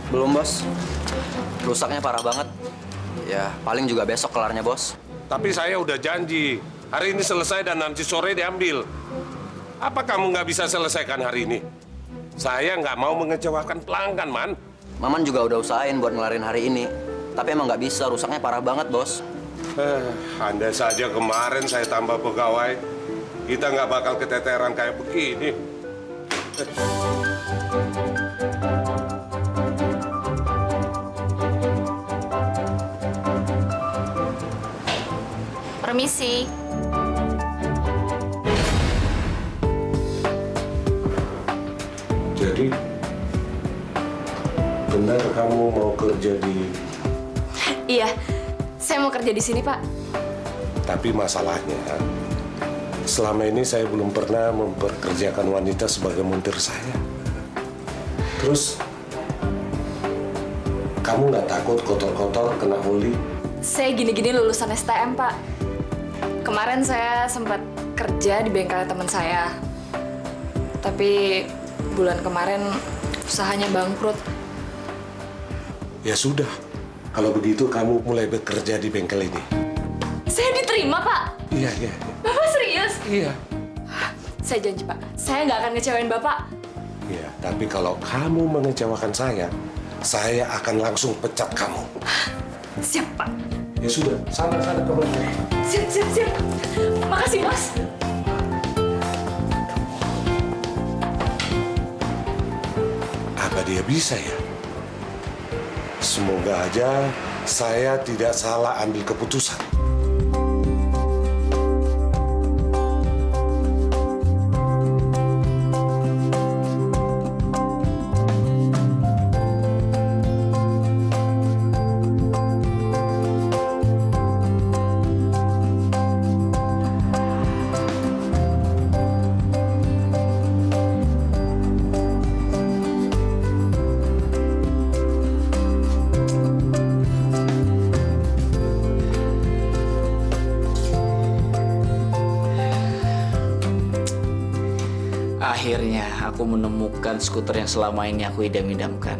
Belum, Bos. Rusaknya parah banget. Ya, paling juga besok kelarnya, Bos. Tapi saya udah janji, hari ini selesai dan nanti sore diambil. Apa kamu nggak bisa selesaikan hari ini? Saya nggak mau mengecewakan pelanggan, Man. Maman juga udah usahain buat ngelarin hari ini. Tapi emang nggak bisa, rusaknya parah banget, Bos. Andai saja kemarin saya tambah pegawai, kita nggak bakal keteteran kayak begini. Permisi. Jadi, benar kamu mau kerja di... Iya, saya mau kerja di sini, Pak. Tapi masalahnya, selama ini saya belum pernah memperkerjakan wanita sebagai montir saya. Terus, kamu nggak takut kotor-kotor kena oli? Saya gini-gini lulusan STM, Pak. Kemarin saya sempat kerja di bengkel teman saya. Tapi bulan kemarin usahanya bangkrut. Ya sudah, kalau begitu kamu mulai bekerja di bengkel ini. Saya diterima, Pak. Iya, iya. Bapak serius? Iya. Saya janji, Pak. Saya nggak akan ngecewain Bapak. Iya, tapi kalau kamu mengecewakan saya akan langsung pecat kamu. Siap, Pak. Ya sudah, sana kamu. Siap. Makasih, Bos. Apa dia bisa ya? Semoga aja saya tidak salah ambil keputusan. Akhirnya aku menemukan skuter yang selama ini aku idam-idamkan.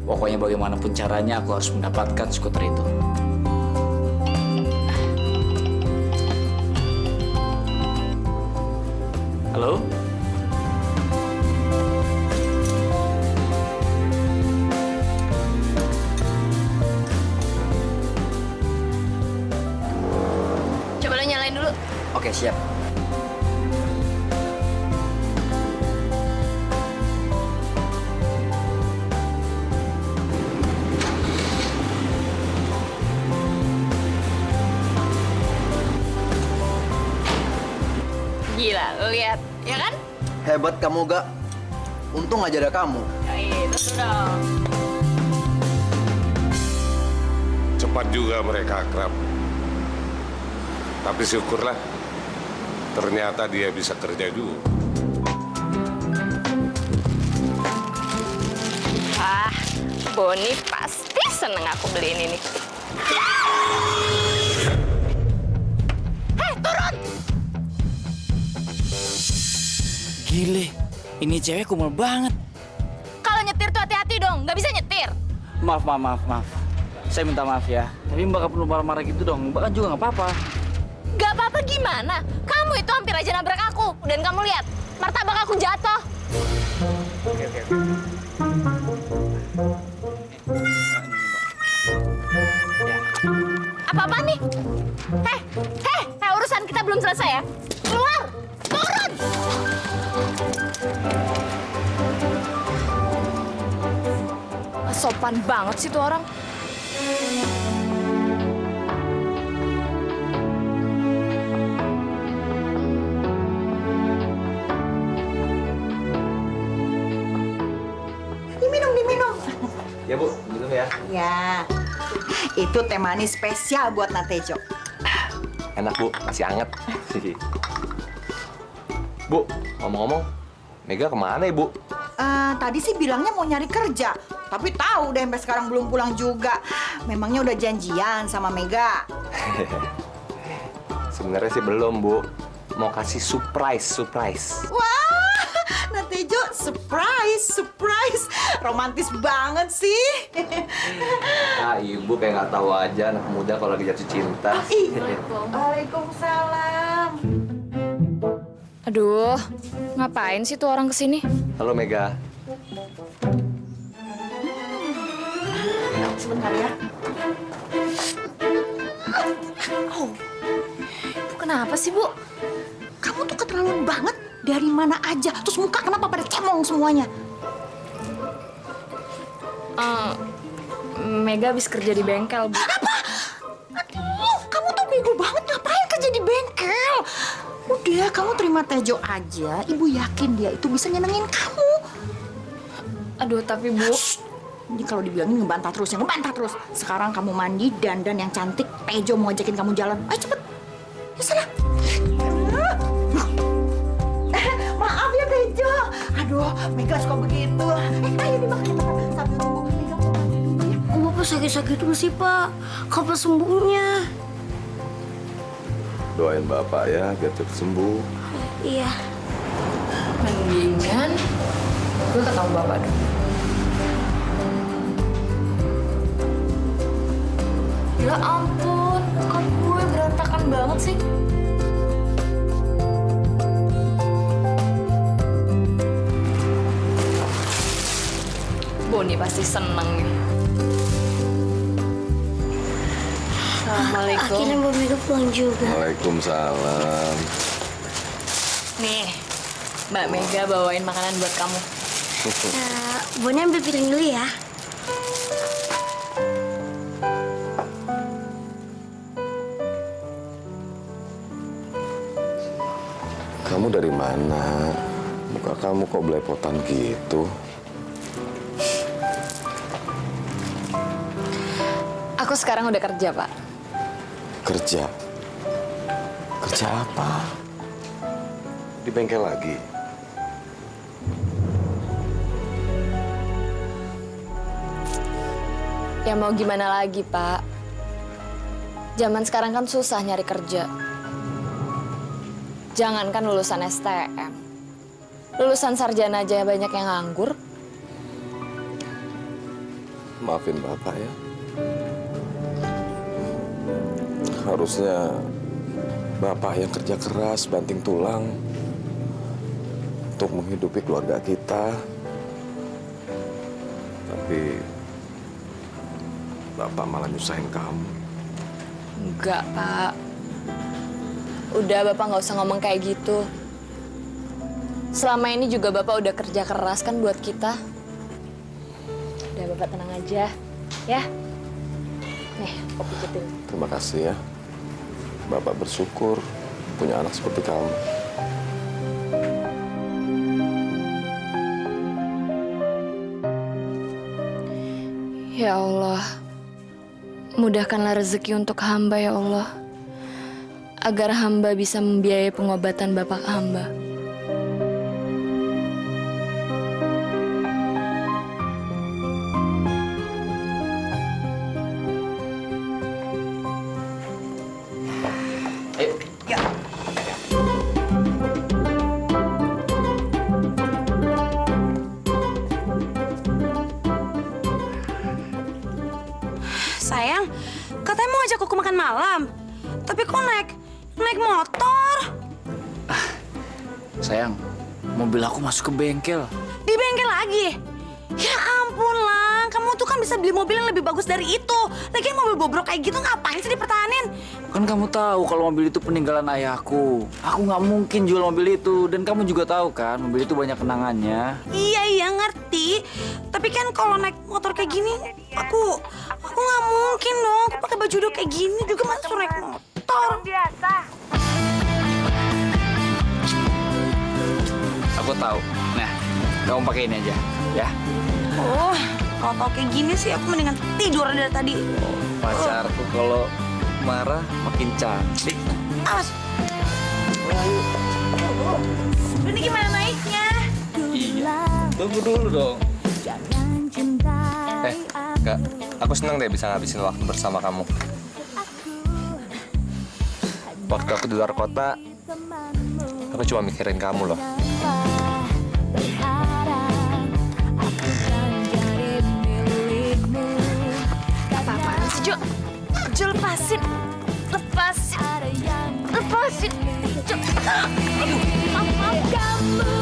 Pokoknya bagaimanapun caranya aku harus mendapatkan skuter itu. Halo? Coba lo nyalain dulu. Oke, siap. Gila, lo lihat. Ya kan? Hebat kamu, Gak. Untung aja ada kamu. Betul dong. Cepat juga mereka akrab. Tapi syukurlah, ternyata dia bisa kerja juga. Boni pasti seneng aku beliin ini. Hei, turun! Gile, ini cewek kumel banget. Kalau nyetir tuh hati-hati dong, nggak bisa nyetir. Maaf. Saya minta maaf ya. Tapi Mbak gak perlu marah-marah gitu dong. Mbak kan juga gak apa-apa. Gak apa-apa gimana? Kamu itu hampir aja nabrak aku. Dan kamu lihat, martabak aku jatuh. Oke. Apa-apaan nih? Hei, urusan kita belum selesai ya. Keluar! Turun! Sopan banget sih tuh orang. Diminum. Ya, Bu. Minum ya. Ya, itu teh manis spesial buat Natejo. Enak, Bu. Masih anget. Bu, ngomong-ngomong, Mega kemana ya, Bu? Tadi sih bilangnya mau nyari kerja, tapi tahu deh sampai sekarang belum pulang juga. Memangnya udah janjian sama Mega? Sebenarnya sih belum, Bu. Mau kasih surprise. Wah, Natejo surprise. Romantis banget sih. Ah, ibu kayak nggak tahu aja anak muda kalau lagi jatuh cinta. Waalaikumsalam. Aduh, ngapain sih tuh orang kesini? Halo Mega. Sebentar ya. Bu, kenapa sih, Bu? Kamu tuh keterlaluan banget. Dari mana aja? Terus muka kenapa pada cemong semuanya? Mega habis kerja di bengkel, Bu. Aduh, kamu tuh bego banget. Ngapain kerja di bengkel? Udah, kamu terima Tejo aja. Ibu yakin dia itu bisa nyenengin kamu. Aduh, tapi Bu... Ini kalau dibilangin ngebantah terus, Sekarang kamu mandi, dandan yang cantik. Tejo mau ngajakin kamu jalan. Ayo cepet. Ya sana. Maaf ya Tejo. Aduh, Mega suka begitu. Ayo dimakan. Sambil tunggu. Mega mau mandi dulu ya. Kok Bapak sakit-sakit terus sih, Pak? Kapan sembuhnya? Doain Bapak ya biar cepat sembuh. Iya. Mendingan gue ketemu Bapak dong. Ya ampun, kan gue berantakan banget sih. Boni pasti seneng nih. Assalamualaikum. Akhirnya Mbak Mega pulang juga. Waalaikumsalam. Nih, Mbak Mega bawain makanan buat kamu. Boni ambil piring dulu ya. Kamu dari mana? Muka kamu kok belepotan gitu? Aku sekarang udah kerja, Pak. Kerja? Kerja apa? Di bengkel lagi? Ya mau gimana lagi, Pak? Zaman sekarang kan susah nyari kerja. Jangankan lulusan STM. Lulusan sarjana aja banyak yang nganggur. Maafin Bapak ya. Harusnya Bapak yang kerja keras, banting tulang untuk menghidupi keluarga kita. Tapi Bapak malah nyusahin kamu. Enggak, Pak. Udah, Bapak nggak usah ngomong kayak gitu. Selama ini juga Bapak udah kerja keras kan buat kita. Udah, Bapak tenang aja. Ya. Nih, aku pijetin. Terima kasih ya. Bapak bersyukur punya anak seperti kamu. Ya Allah, mudahkanlah rezeki untuk hamba ya Allah, agar hamba bisa membiayai pengobatan bapak hamba. Ayo. Sayang, katanya mau ajak aku makan malam. Tapi kok naik motor? Sayang, mobil aku masuk ke bengkel. Di bengkel lagi? Ya ampun, Lang. Kamu tuh kan bisa beli mobil yang lebih bagus dari itu. Lagian mobil bobrok kayak gitu ngapain sih dipertahanin? Kan kamu tahu kalau mobil itu peninggalan ayahku. Aku nggak mungkin jual mobil itu. Dan kamu juga tahu kan, mobil itu banyak kenangannya. Iya, ngerti. Tapi kan kalau naik motor kayak gini, aku nggak mungkin dong. Aku pakai baju udah kayak gini juga masuk naik motor. Biasa. Aku tahu. Nah, kamu pakai ini aja, ya. Oh, kalau tau kayak gini sih aku mendingan tidur dari tadi. Pacarku kalau marah makin cantik. Awas. Ini gimana naiknya? Iya. Tunggu dulu dong. Kak, aku senang deh bisa ngabisin waktu bersama kamu. Waktu aku di luar kota, aku cuma mikirin kamu loh. Jo, Jo lepasin. Lepasin. Jo. Maaf. Kamu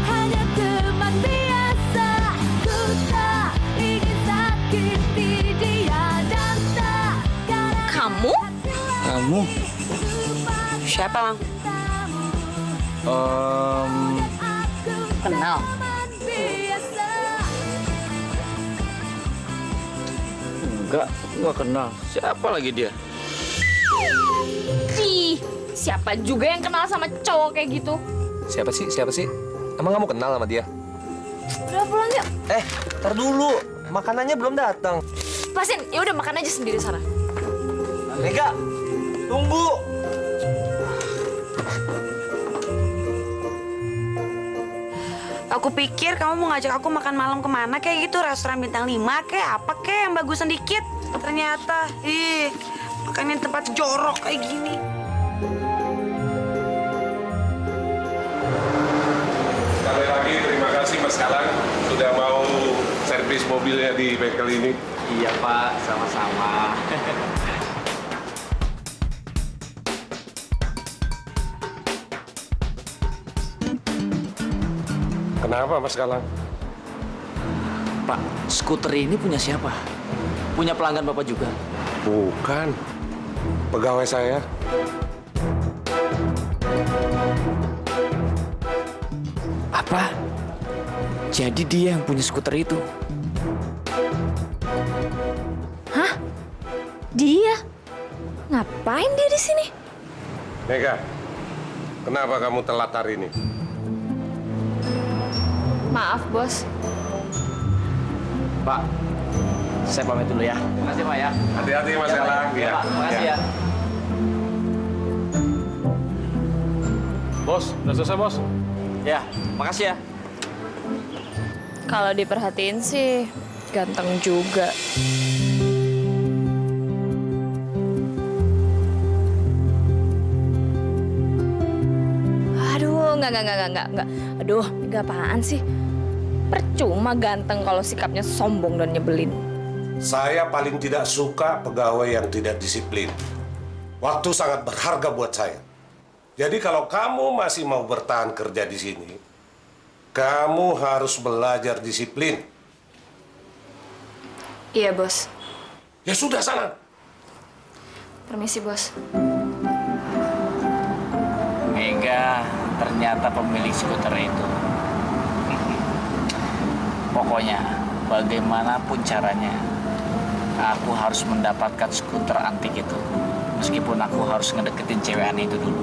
hanya teman biasa. Ku tak ingin sakiti dia dan tak. Kamu? Kamu? Siapa, Lang? Kenal. Enggak kenal. Siapa lagi dia? Ih, siapa juga yang kenal sama cowok kayak gitu? Siapa sih? Emang kamu kenal sama dia? Udah pulang yuk. Ntar dulu. Makanannya belum datang. Lepasin, ya udah makan aja sendiri sana. Mega, tunggu. Aku pikir kamu mau ngajak aku makan malam kemana kayak gitu, restoran bintang 5 kayak apa kayak yang bagusan dikit. Ternyata, makannya tempat jorok kayak gini. Sekali lagi terima kasih Mas Kalang sudah mau servis mobilnya di bengkel ini. Iya Pak, sama-sama. Kenapa Mas Kalang? Pak, skuter ini punya siapa? Punya pelanggan Bapak juga? Bukan. Pegawai saya. Apa? Jadi dia yang punya skuter itu? Dia? Ngapain dia di sini? Mega, kenapa kamu telat hari ini? Maaf, Bos. Pak, saya pamit dulu ya. Terima kasih Pak ya. Hati-hati Mas Kalang. Iya Pak, terima kasih ya. Bos, udah selesai bos? Ya, makasih ya. Kalau diperhatiin sih ganteng juga. Aduh, enggak. Aduh, enggak apaan sih? Percuma ganteng kalau sikapnya sombong dan nyebelin. Saya paling tidak suka pegawai yang tidak disiplin. Waktu sangat berharga buat saya. Jadi kalau kamu masih mau bertahan kerja di sini, kamu harus belajar disiplin. Iya, Bos. Ya sudah sana. Permisi, Bos. Mega ternyata pemilik skuter itu. Pokoknya bagaimanapun caranya, aku harus mendapatkan skuter antik itu. Meskipun aku harus ngedeketin cewek aneh itu dulu.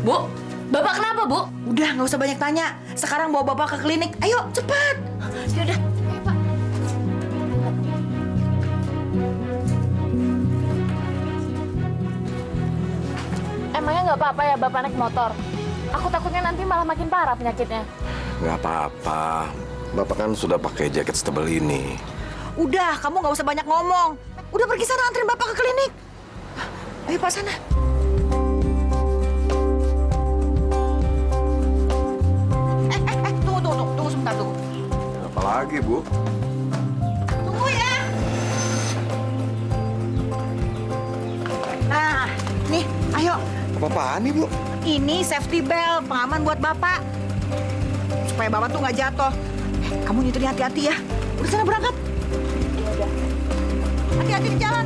Bu, Bapak kenapa, Bu? Udah, nggak usah banyak tanya. Sekarang bawa bapak ke klinik. Ayo, cepat. Yaudah, ayo, Pak. Emangnya nggak apa-apa ya Bapak naik motor? Aku takutnya nanti malah makin parah penyakitnya. Nggak apa-apa. Bapak kan sudah pakai jaket setebal ini. Udah, kamu nggak usah banyak ngomong. Udah pergi sana anterin bapak ke klinik. Ayo Pak sana. Tunggu sebentar, tunggu. Apa lagi, Bu? Tunggu ya. Nah, nih, ayo. Apa-apaan nih, Bu? Ini safety belt, pengaman buat bapak. Supaya bapak tuh nggak jatuh. Kamu nyetirnya hati-hati ya. Udah sana berangkat. Hati-hati di jalan.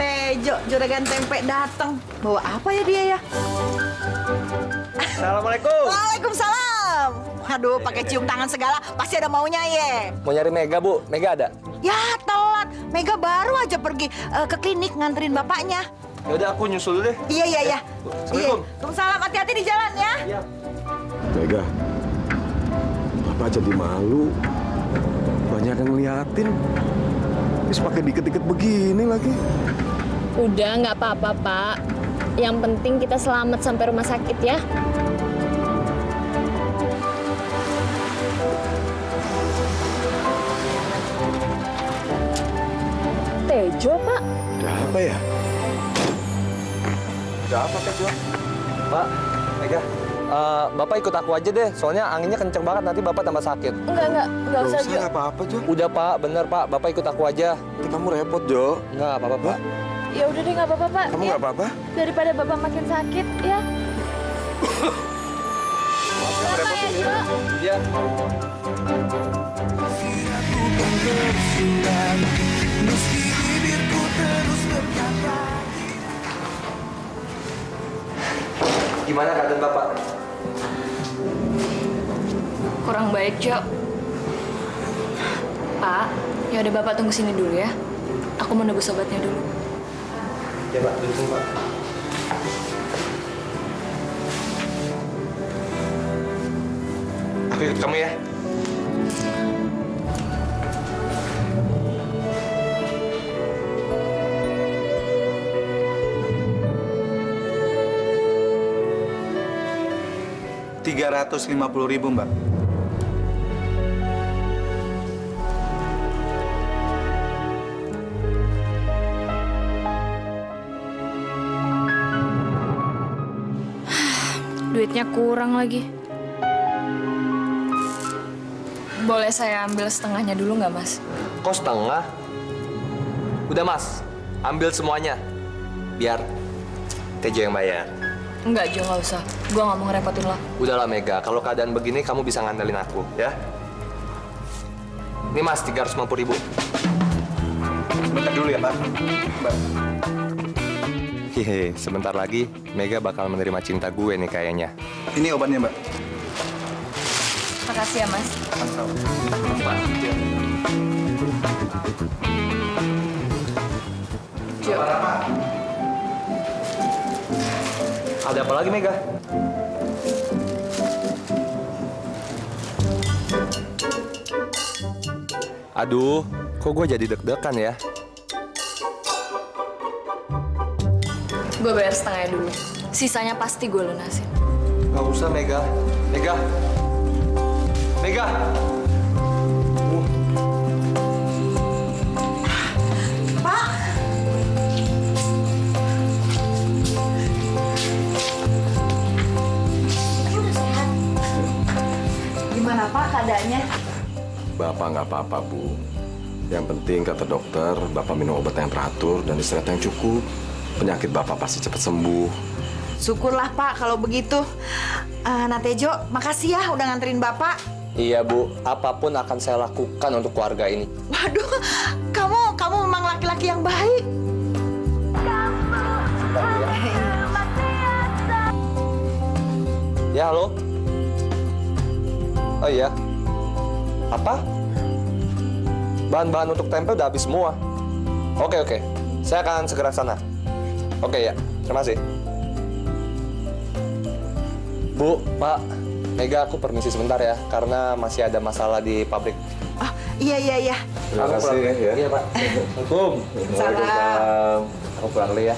Tejo, juragan tempe datang. Bawa apa ya dia ya? Assalamualaikum. Waalaikumsalam. Aduh, pakai cium tangan segala, pasti ada maunya ye. Mau nyari Mega, Bu? Mega ada? Ya, telat. Mega baru aja pergi ke klinik nganterin bapaknya. Ya udah aku nyusul deh. Iya. Assalamualaikum. Waalaikumsalam. Hati-hati di jalan ya. Mega, Bapak jadi malu. Banyak yang ngeliatin. Terus pakai dikit-dikit begini lagi. Udah, nggak apa-apa, Pak. Yang penting kita selamat sampai rumah sakit ya. Tejo, Pak. Ada apa ya? Ada apa, Tejo? Pak, Mega, Bapak ikut aku aja deh. Soalnya anginnya kenceng banget, nanti Bapak tambah sakit. Enggak usah, Jo. Nggak apa-apa, Jo. Udah Pak, bener Pak. Bapak ikut aku aja. Nanti kamu repot, Jo. Nggak apa-apa Pak. Ya udah deh, nggak apa-apa, Pak. Kamu nggak apa-apa? Daripada Bapak makin sakit, ya. Iya. Gimana keadaan Bapak? Kurang baik, Jo. Pak, ya udah Bapak tunggu sini dulu ya. Aku mau nebus obatnya dulu. Ya Pak, duduk Pak. Aku ikut kamu ya. Rp350.000, Mbak. Duitnya kurang lagi. Boleh saya ambil setengahnya dulu nggak, Mas? Kok setengah? Udah Mas, ambil semuanya. Biar Tejo yang bayar. Enggak, Jo, nggak usah. Gua nggak mau ngerepotin lo. Udahlah Mega, kalau keadaan begini kamu bisa ngandelin aku, ya? Ini Mas, 350.000. Sebentar dulu ya, Pak. Mbak. Hehe, sebentar lagi Mega bakal menerima cinta gue nih kayaknya. Ini obatnya, Mbak. Makasih ya, Mas. Jo, Ada apa lagi Mega? Aduh, kok gue jadi deg-degan ya? gue bayar setengahnya dulu. Sisanya pasti gue lunasin. Gak usah Mega. Mega. Mega. Pak. Udah sehat. Gimana, Pak, keadaannya? Bapak nggak apa-apa, Bu. Yang penting, kata dokter, Bapak minum obat yang teratur dan istirahat yang cukup. Penyakit Bapak pasti cepat sembuh. Syukurlah, Pak, kalau begitu. Natejo, makasih ya udah nganterin Bapak. Iya Bu, apapun akan saya lakukan untuk keluarga ini. Waduh, kamu memang laki-laki yang baik. Ya halo? Oh iya. Apa? Bahan-bahan untuk tempe udah habis semua. Oke. Saya akan segera sana. Oke ya, terima kasih. Bu, Pak, Mega, aku permisi sebentar ya, karena masih ada masalah di pabrik. Oh, iya. Terima kasih ya. Iya Pak. Assalamualaikum. Salam. Aku pulang dulu ya.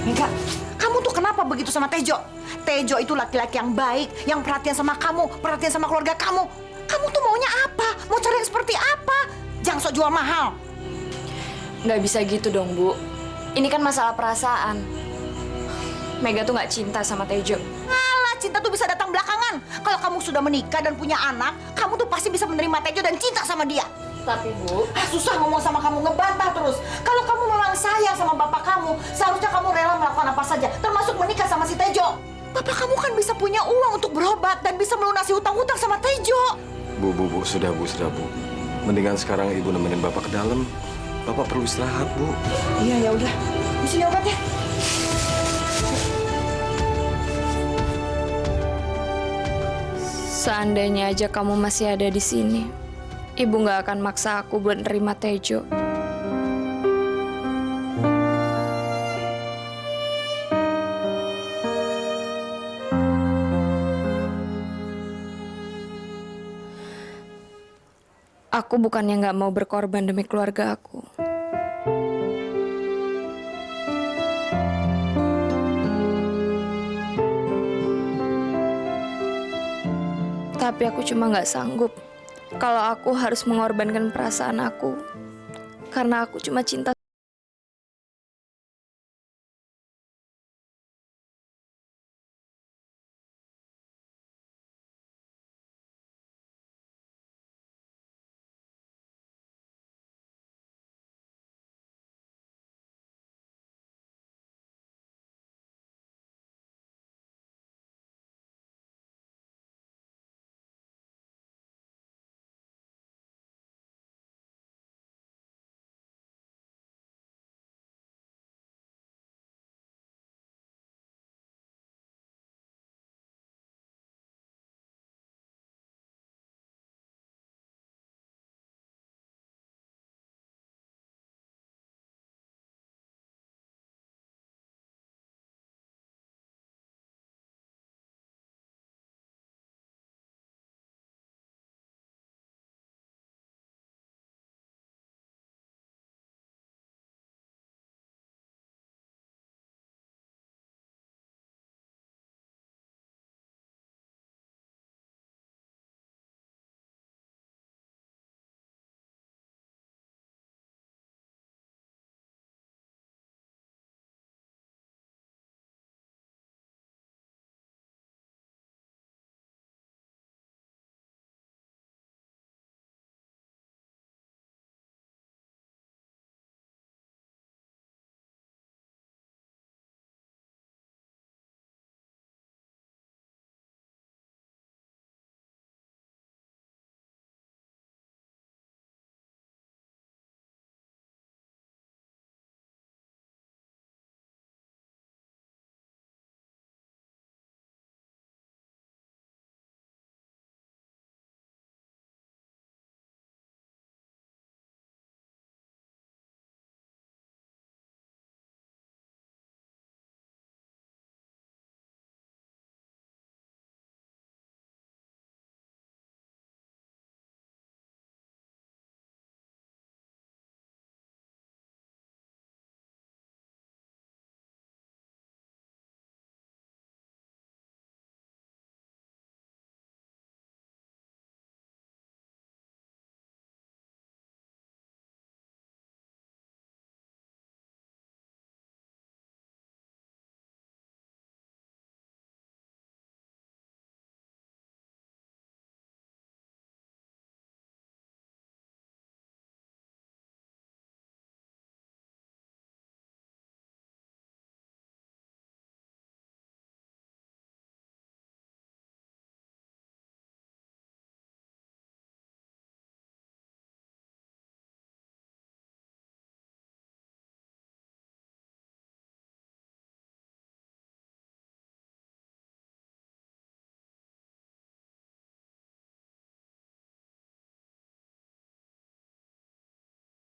Mika, kamu tuh kenapa begitu sama Tejo? Tejo itu laki-laki yang baik, yang perhatian sama kamu, perhatian sama keluarga kamu. Kamu tuh maunya apa? Mau cari yang seperti apa? Jangan sok jual mahal. Nggak bisa gitu dong, Bu. Ini kan masalah perasaan. Mega tuh nggak cinta sama Tejo. Alah, cinta tuh bisa datang belakangan. Kalau kamu sudah menikah dan punya anak, kamu tuh pasti bisa menerima Tejo dan cinta sama dia. Tapi, Bu, Susah ngomong sama kamu, ngebantah terus. Kalau kamu memang sayang sama bapak kamu, seharusnya kamu rela melakukan apa saja, termasuk menikah sama si Tejo. Bapak kamu kan bisa punya uang untuk berobat dan bisa melunasi hutang-hutang sama Tejo. Bu, sudah Bu. Mendingan sekarang Ibu nemenin Bapak ke dalam. Bapak perlu istirahat, Bu. Iya, ya udah. Di sini obatnya. seandainya aja kamu masih ada di sini, Ibu nggak akan maksa aku buat nerima Tejo. Aku bukannya nggak mau berkorban demi keluarga aku. Tapi aku cuma nggak sanggup kalau aku harus mengorbankan perasaan aku karena aku cuma cinta.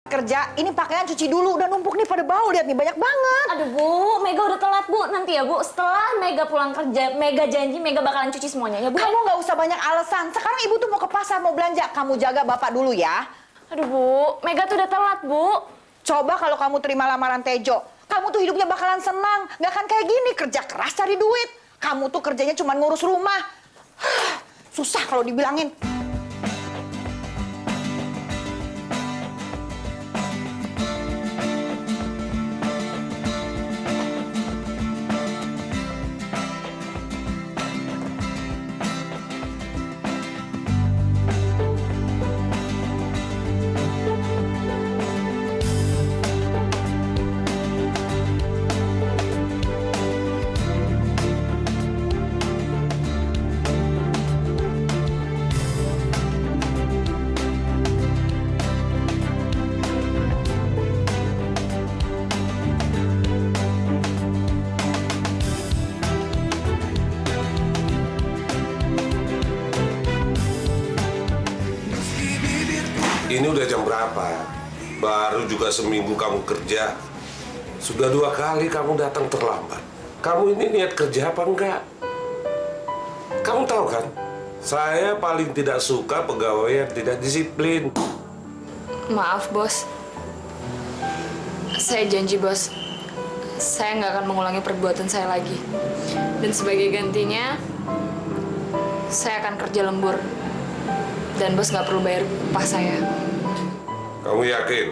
Kerja, ini pakaian cuci dulu, udah numpuk nih pada bau, lihat nih banyak banget. Aduh Bu, Mega udah telat Bu. Nanti ya Bu, setelah Mega pulang kerja, Mega janji Mega bakalan cuci semuanya ya Bu. Kamu nggak usah banyak alasan, sekarang ibu tuh mau ke pasar, mau belanja, kamu jaga bapak dulu ya. Aduh Bu, Mega tuh udah telat Bu. Coba kalau kamu terima lamaran Tejo, kamu tuh hidupnya bakalan senang, nggak akan kayak gini, kerja keras cari duit. Kamu tuh kerjanya cuma ngurus rumah. Susah kalau dibilangin. Ini udah jam berapa? Baru juga seminggu kamu kerja. Sudah 2 kali kamu datang terlambat. Kamu ini niat kerja apa enggak? Kamu tahu kan? Saya paling tidak suka pegawai yang tidak disiplin. Maaf bos, saya janji bos, saya nggak akan mengulangi perbuatan saya lagi. Dan sebagai gantinya, saya akan kerja lembur. Dan bos nggak perlu bayar upah saya. Kamu yakin?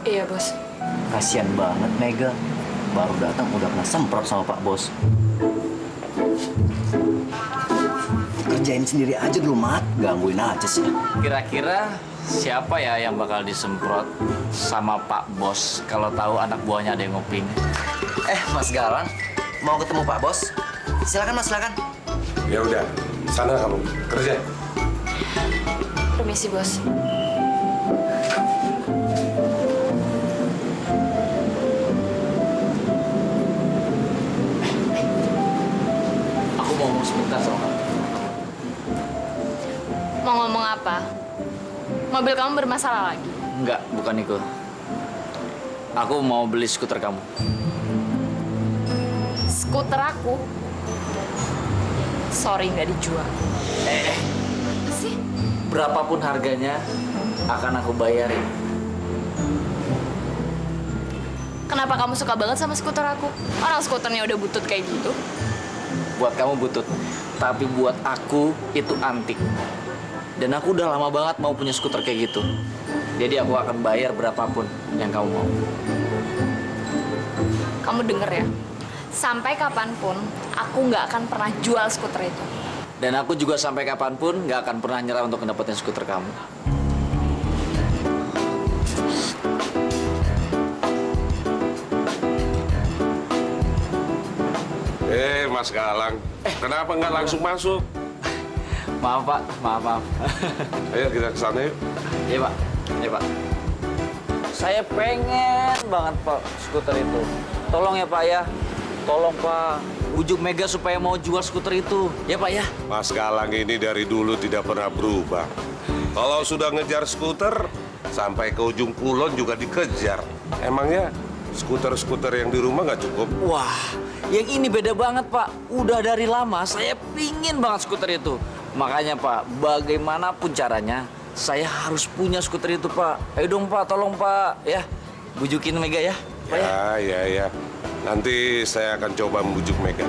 Iya, bos. Kasian banget Mega. Baru datang udah kena semprot sama Pak Bos. Kerjain sendiri aja dulu, Mat. Gangguin aja sih. Kira-kira siapa ya yang bakal disemprot sama Pak Bos kalau tahu anak buahnya ada yang nguping? Mas Galang, mau ketemu Pak Bos? Silakan Mas, silakan. Ya udah, sana kamu kerja. Permisi, bos. Aku mau ngomong sebentar sama kamu. Mau ngomong apa? Mobil kamu bermasalah lagi? Enggak, bukan itu. Aku mau beli skuter kamu. Skuter aku? Sorry, nggak dijual. Apa sih? Berapapun harganya akan aku bayarin. Kenapa kamu suka banget sama skuter aku? Orang skuternya udah butut kayak gitu. Buat kamu butut, tapi buat aku itu antik. Dan aku udah lama banget mau punya skuter kayak gitu. Jadi aku akan bayar berapapun yang kamu mau. Kamu denger ya? Sampai kapanpun, aku nggak akan pernah jual skuter itu. Dan aku juga sampai kapanpun nggak akan pernah nyerah untuk mendapatkan skuter kamu. Mas Galang, kenapa nggak langsung masuk? Maaf Pak, maaf. Ayo kita ke sana yuk. Iya Pak, iya Pak. Saya pengen banget Pak skuter itu. Tolong ya Pak ya, tolong Pak. Ujuk Mega supaya mau jual skuter itu, ya Pak ya. Mas Galang ini dari dulu tidak pernah berubah. Kalau sudah ngejar skuter, sampai ke ujung kulon juga dikejar. Emangnya skuter-skuter yang di rumah nggak cukup? Wah, yang ini beda banget Pak. Udah dari lama saya pingin banget skuter itu. Makanya Pak, bagaimanapun caranya, saya harus punya skuter itu Pak. Ayo dong Pak, tolong Pak. Ya, bujukin Mega ya. Pak, Ya. Nanti saya akan coba membujuk Mega.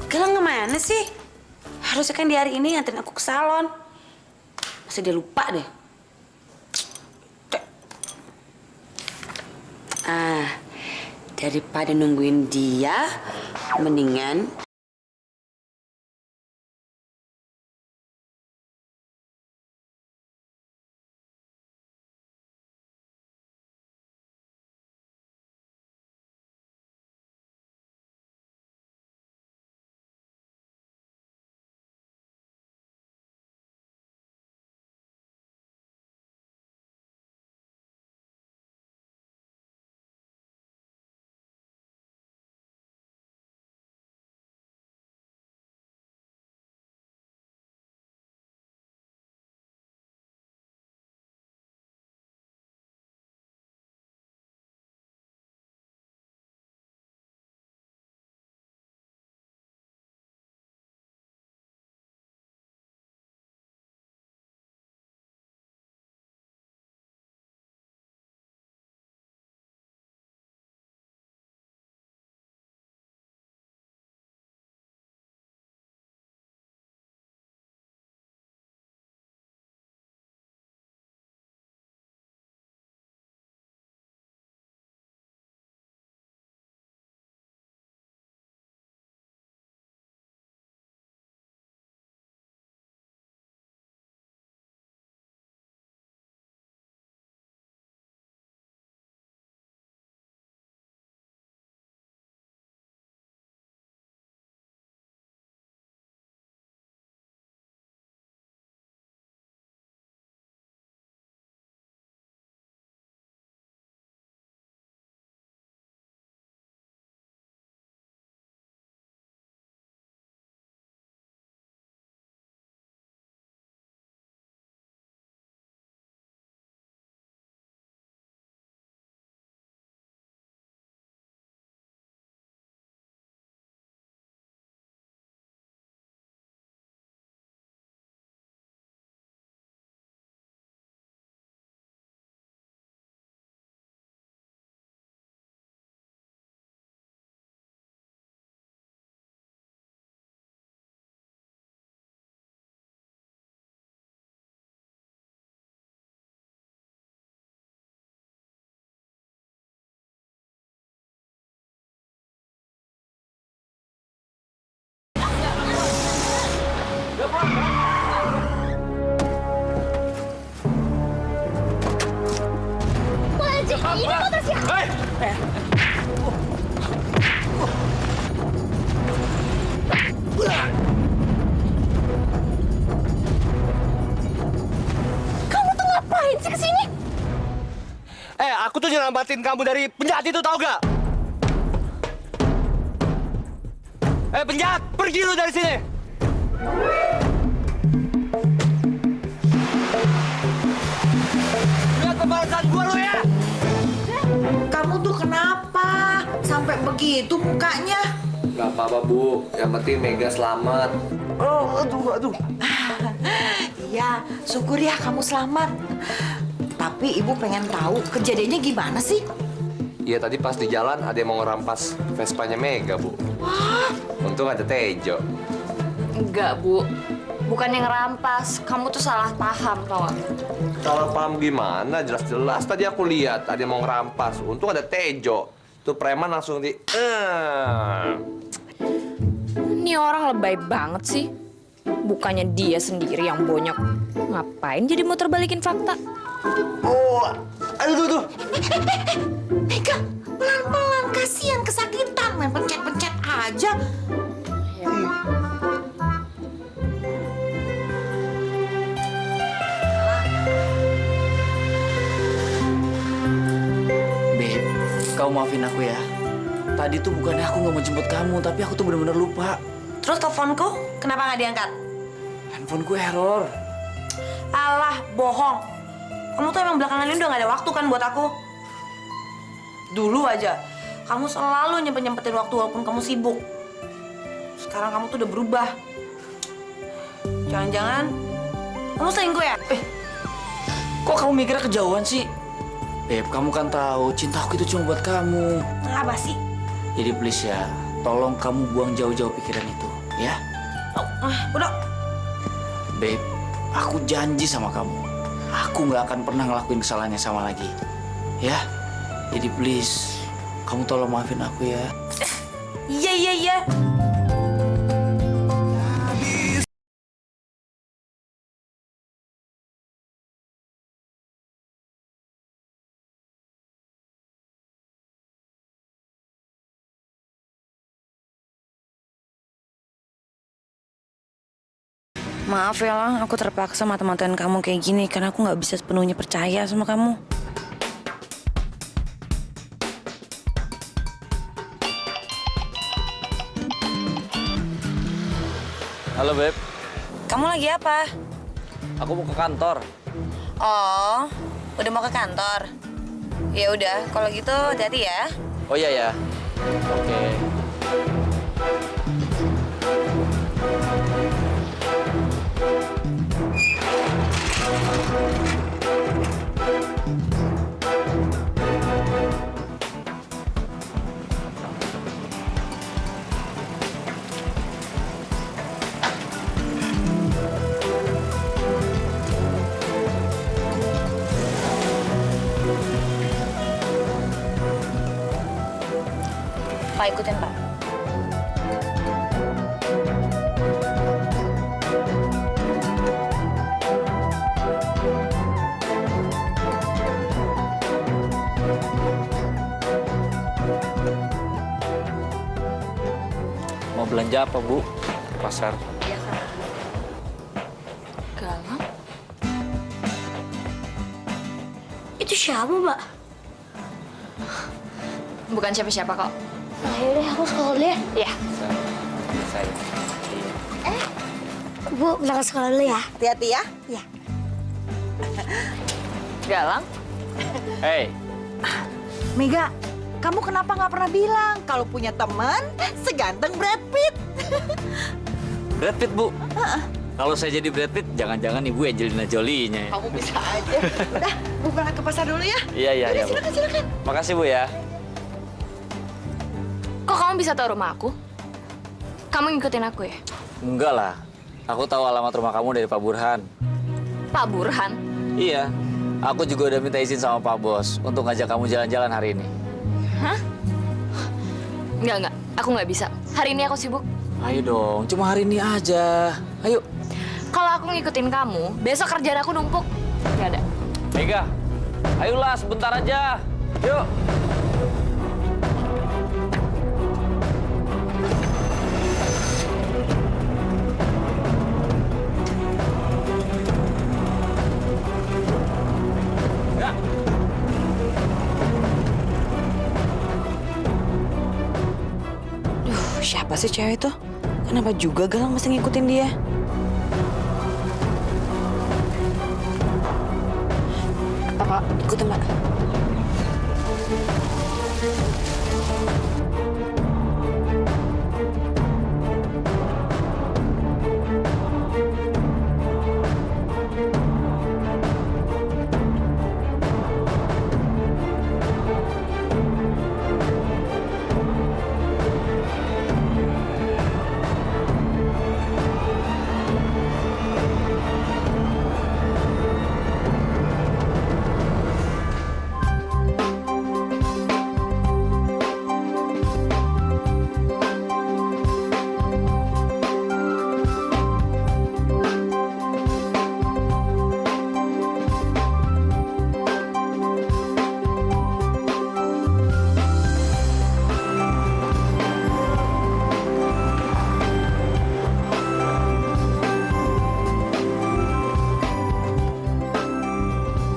Galang kemana sih? Harusnya kan di hari ini nganterin aku ke salon. Masa dia lupa deh. Daripada nungguin dia, mendingan Kamu tuh ngapain sih kesini? Aku tuh nyelamatin kamu dari penjahat itu, tau gak? Penjahat, pergi lu dari sini! Lihat pembalasan gua lu ya! Kamu tuh kenapa? Sampai begitu mukanya. Gak apa-apa, Bu. Yang penting Mega selamat. Aduh. Iya, syukur ya kamu selamat. Tapi ibu pengen tahu kejadiannya gimana sih? Iya, tadi pas di jalan ada yang mau ngerampas Vespanya Mega, Bu. Untung ada Tejo. Enggak, Bu. Bukan yang ngerampas. Kamu tuh salah paham, tau gak? Salah paham gimana? Jelas-jelas tadi aku lihat ada yang mau ngerampas. Untung ada Tejo. Tuh preman langsung di... Ini orang lebay banget sih. Bukannya dia sendiri yang bonyok. Ngapain jadi muter balikin fakta? Aduh, tuh. Mega, pelan-pelan, kasihan kesakitan, main pencet-pencet aja. Beb, kau maafin aku ya. Tadi tuh bukannya aku nggak mau jemput kamu, tapi aku tuh bener-bener lupa. Terus teleponku, kenapa nggak diangkat? Handphoneku error. Alah, bohong. Kamu tuh emang belakangan ini udah gak ada waktu kan buat aku? Dulu aja, kamu selalu nyempetin waktu walaupun kamu sibuk. Sekarang kamu tuh udah berubah. Jangan-jangan kamu selingkuh ya? Kok kamu mikirnya kejauhan sih? Beb, kamu kan tahu cintaku itu cuma buat kamu. Apa sih? Jadi please ya, tolong kamu buang jauh-jauh pikiran itu, ya? Udah. Beb, aku janji sama kamu. Aku nggak akan pernah ngelakuin kesalahan yang sama lagi. Ya? Jadi please, kamu tolong maafin aku ya. Iya. Maaf ya Lang, aku terpaksa mata-matain kamu kayak gini karena aku nggak bisa sepenuhnya percaya sama kamu. Halo Beb, Kamu lagi apa? aku mau ke kantor. Oh, udah mau ke kantor. Ya udah, kalau gitu hati-hati ya. Oh iya ya. Oke. Pak, ikutin Pak. Mau belanja apa, Bu? Pasar. Galang? Itu siapa, Mbak? Bukan siapa-siapa kok. Ayo deh, aku sekolah dulu ya. Iya. Saya. Bu, berangkat sekolah dulu ya. Hati-hati ya. Iya. Galang? Hey, Mega, kamu kenapa nggak pernah bilang kalau punya teman seganteng Brad Pitt? Brad Pitt, Bu. Kalau saya jadi Brad Pitt, jangan-jangan Ibu Angelina Jolie-nya. Kamu bisa aja. Udah, Bu berangkat ke pasar dulu ya. Iya. Bu. Silakan. Makasih, Bu ya. Kok kamu bisa tahu rumah aku? Kamu ngikutin aku ya? Enggak lah. Aku tahu alamat rumah kamu dari Pak Burhan. Pak Burhan? Iya. Aku juga udah minta izin sama Pak Bos untuk ngajak kamu jalan-jalan hari ini. Hah? Enggak. Aku nggak bisa. Hari ini aku sibuk. Ayo dong, cuma hari ini aja. Ayo. Kalau aku ngikutin kamu, besok kerjaan aku numpuk. Nggak ada. Mega, ayolah sebentar aja. Yuk. Siapa sih cewek itu? Kenapa juga Galang mesti ngikutin dia? Apa ikutin Mbak?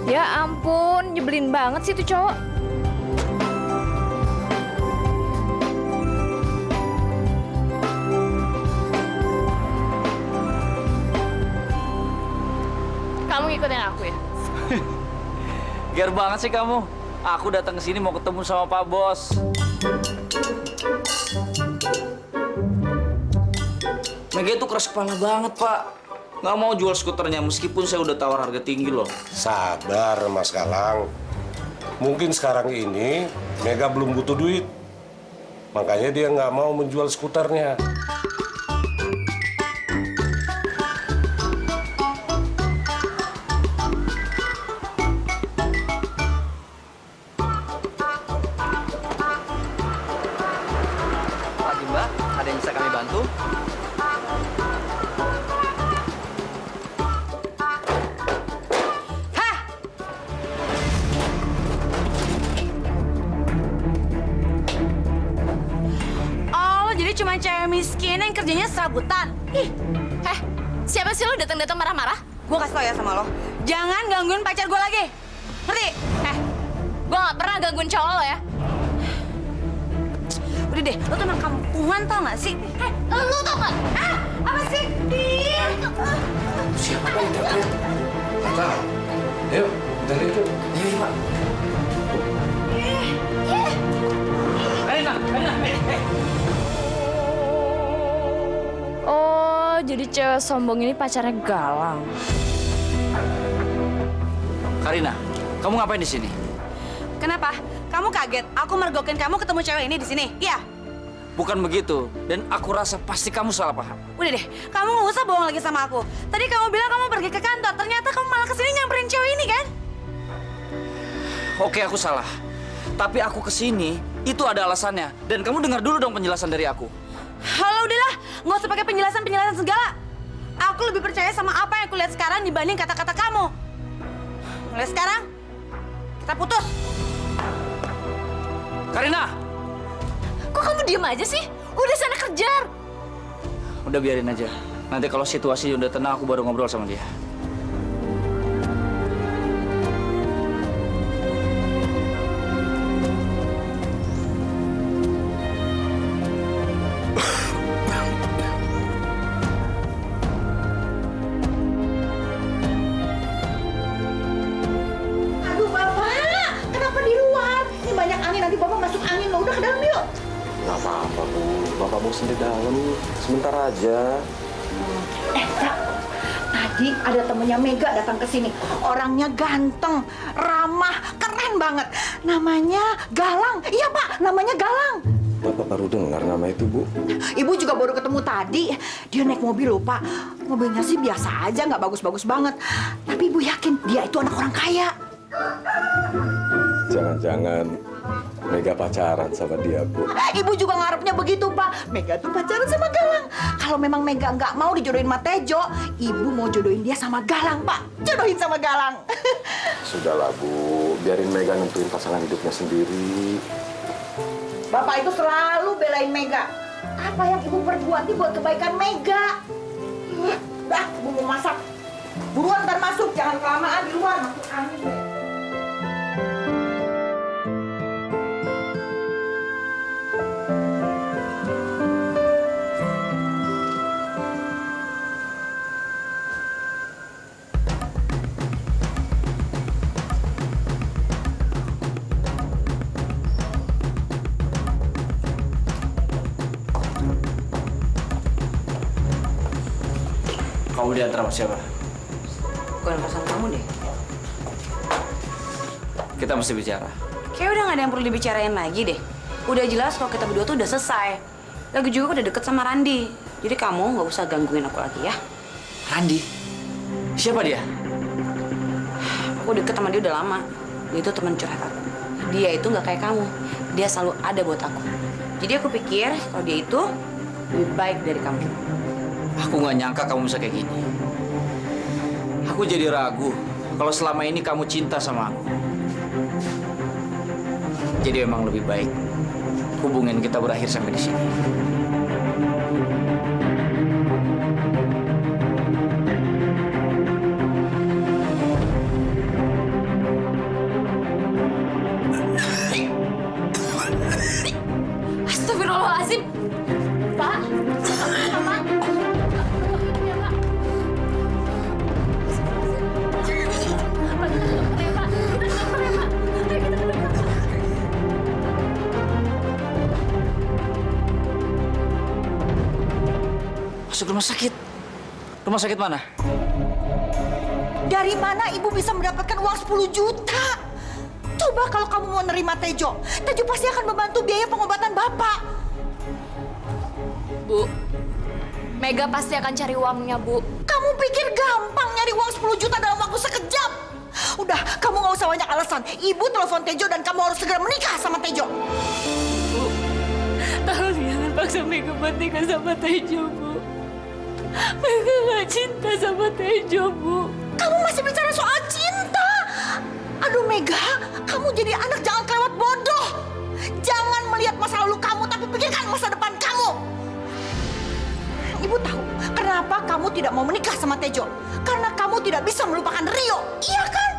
Ya ampun, nyebelin banget sih tuh cowok. Kamu ngikutin aku ya? Ger banget sih kamu. Aku datang ke sini mau ketemu sama Pak Bos. Mega itu keras kepala banget, Pak. Nggak mau jual skuternya meskipun saya udah tawar harga tinggi loh. Sabar, Mas Galang. Mungkin sekarang ini Mega belum butuh duit. Makanya dia nggak mau menjual skuternya. Pagi Mbak, ada yang bisa kami bantu? Oh, jadi cuma cewek miskin yang kerjanya serabutan. Ih, Siapa sih lo datang-datang marah-marah? gue kasih tau ya sama lo. Jangan gangguin pacar gue lagi. Ngerti? Gue gak pernah gangguin cowok lo ya. Udah deh, lo tuh emang kampungan tau gak sih? Lo tau gak? Apa sih? Siapa yang teriak? Nggak tahu. Yuk, kita lihat yuk. Iya, Pak. Oh, jadi cewek sombong ini pacarnya Galang. Karina, kamu ngapain di sini? Kenapa? Kamu kaget? Aku mergokin kamu ketemu cewek ini di sini? Iya. Bukan begitu. Dan aku rasa pasti kamu salah paham. Udah deh, kamu nggak usah bohong lagi sama aku. Tadi kamu bilang kamu pergi ke kantor, ternyata kamu malah kesini nyamperin cewek ini kan? Oke, aku salah. Tapi aku kesini, itu ada alasannya. Dan kamu dengar dulu dong penjelasan dari aku. Halo, udahlah. Nggak usah pakai penjelasan-penjelasan segala. Aku lebih percaya sama apa yang aku lihat sekarang dibanding kata-kata kamu. Mulai sekarang, kita putus. Karina! Kok kamu diem aja sih? Udah sana kejar. Udah biarin aja. Nanti kalau situasi udah tenang, aku baru ngobrol sama dia. Aduh Bapak, kenapa di luar? Ini banyak angin, nanti Bapak masuk angin loh. Udah ke dalam yuk. Nggak apa-apa, Bu. Bapak bosan di dalam. Sebentar aja. Kak, tadi ada temennya Mega datang ke sini. Orangnya ganteng, ramah, keren banget. Namanya Galang. Iya Pak, namanya Galang. Bapak baru dengar nama itu, Bu. Ibu juga baru ketemu tadi. Dia naik mobil loh Pak. Mobilnya sih biasa aja, nggak bagus-bagus banget. Tapi Ibu yakin dia itu anak orang kaya. Jangan-jangan Mega pacaran sama dia, Bu. Ibu juga ngarepnya begitu, Pak. Mega tuh pacaran sama Galang. Kalau memang Mega nggak mau dijodohin sama Tejo, Ibu mau jodohin dia sama Galang, Pak. Jodohin sama Galang. Sudahlah, Bu. Biarin Mega nentuin pasangan hidupnya sendiri. Bapak itu selalu belain Mega. Apa yang Ibu perbuat ini buat kebaikan Mega. Dah, Ibu mau masak. Buruan ntar masuk, jangan kelamaan di luar. Masuk angin. Kamu diantar sama siapa? Bukan urusan kamu deh. Kita mesti bicara. Kayak udah gak ada yang perlu dibicarain lagi deh. Udah jelas kalau kita berdua tuh udah selesai. Lagi juga aku udah deket sama Randi. Jadi kamu nggak usah gangguin aku lagi ya. Randi? Siapa dia? Aku deket sama dia udah lama. Dia itu teman curhat aku. Dia itu nggak kayak kamu. Dia selalu ada buat aku. Jadi aku pikir kalau dia itu lebih baik dari kamu. Aku nggak nyangka kamu bisa kayak gini. Aku jadi ragu kalau selama ini kamu cinta sama aku. Jadi emang lebih baik hubungan kita berakhir sampai di sini. Astagfirullahaladzim. Pak. Pak. Masuk rumah sakit. Rumah sakit mana? Dari mana ibu bisa mendapatkan uang 10 juta? Coba kalau kamu mau nerima Tejo. Tejo pasti akan membantu biaya pengobatan Bapak. Bu, Mega pasti akan cari uangnya, Bu. Kamu pikir gampang nyari uang 10 juta dalam waktu sekejap? Udah, kamu nggak usah banyak alasan. Ibu telepon Tejo dan kamu harus segera menikah sama Tejo. Bu, tolong jangan paksa Mega buat nikah sama Tejo, Bu. Mega gak cinta sama Tejo, Bu. Kamu masih bicara soal cinta? Aduh Mega, kamu jadi anak jangan kelewat bodoh. Jangan melihat masa lalu kamu, tapi pikirkan masa depan kamu. Ibu tahu kenapa kamu tidak mau menikah sama Tejo. Karena kamu tidak bisa melupakan Rio, iya kan?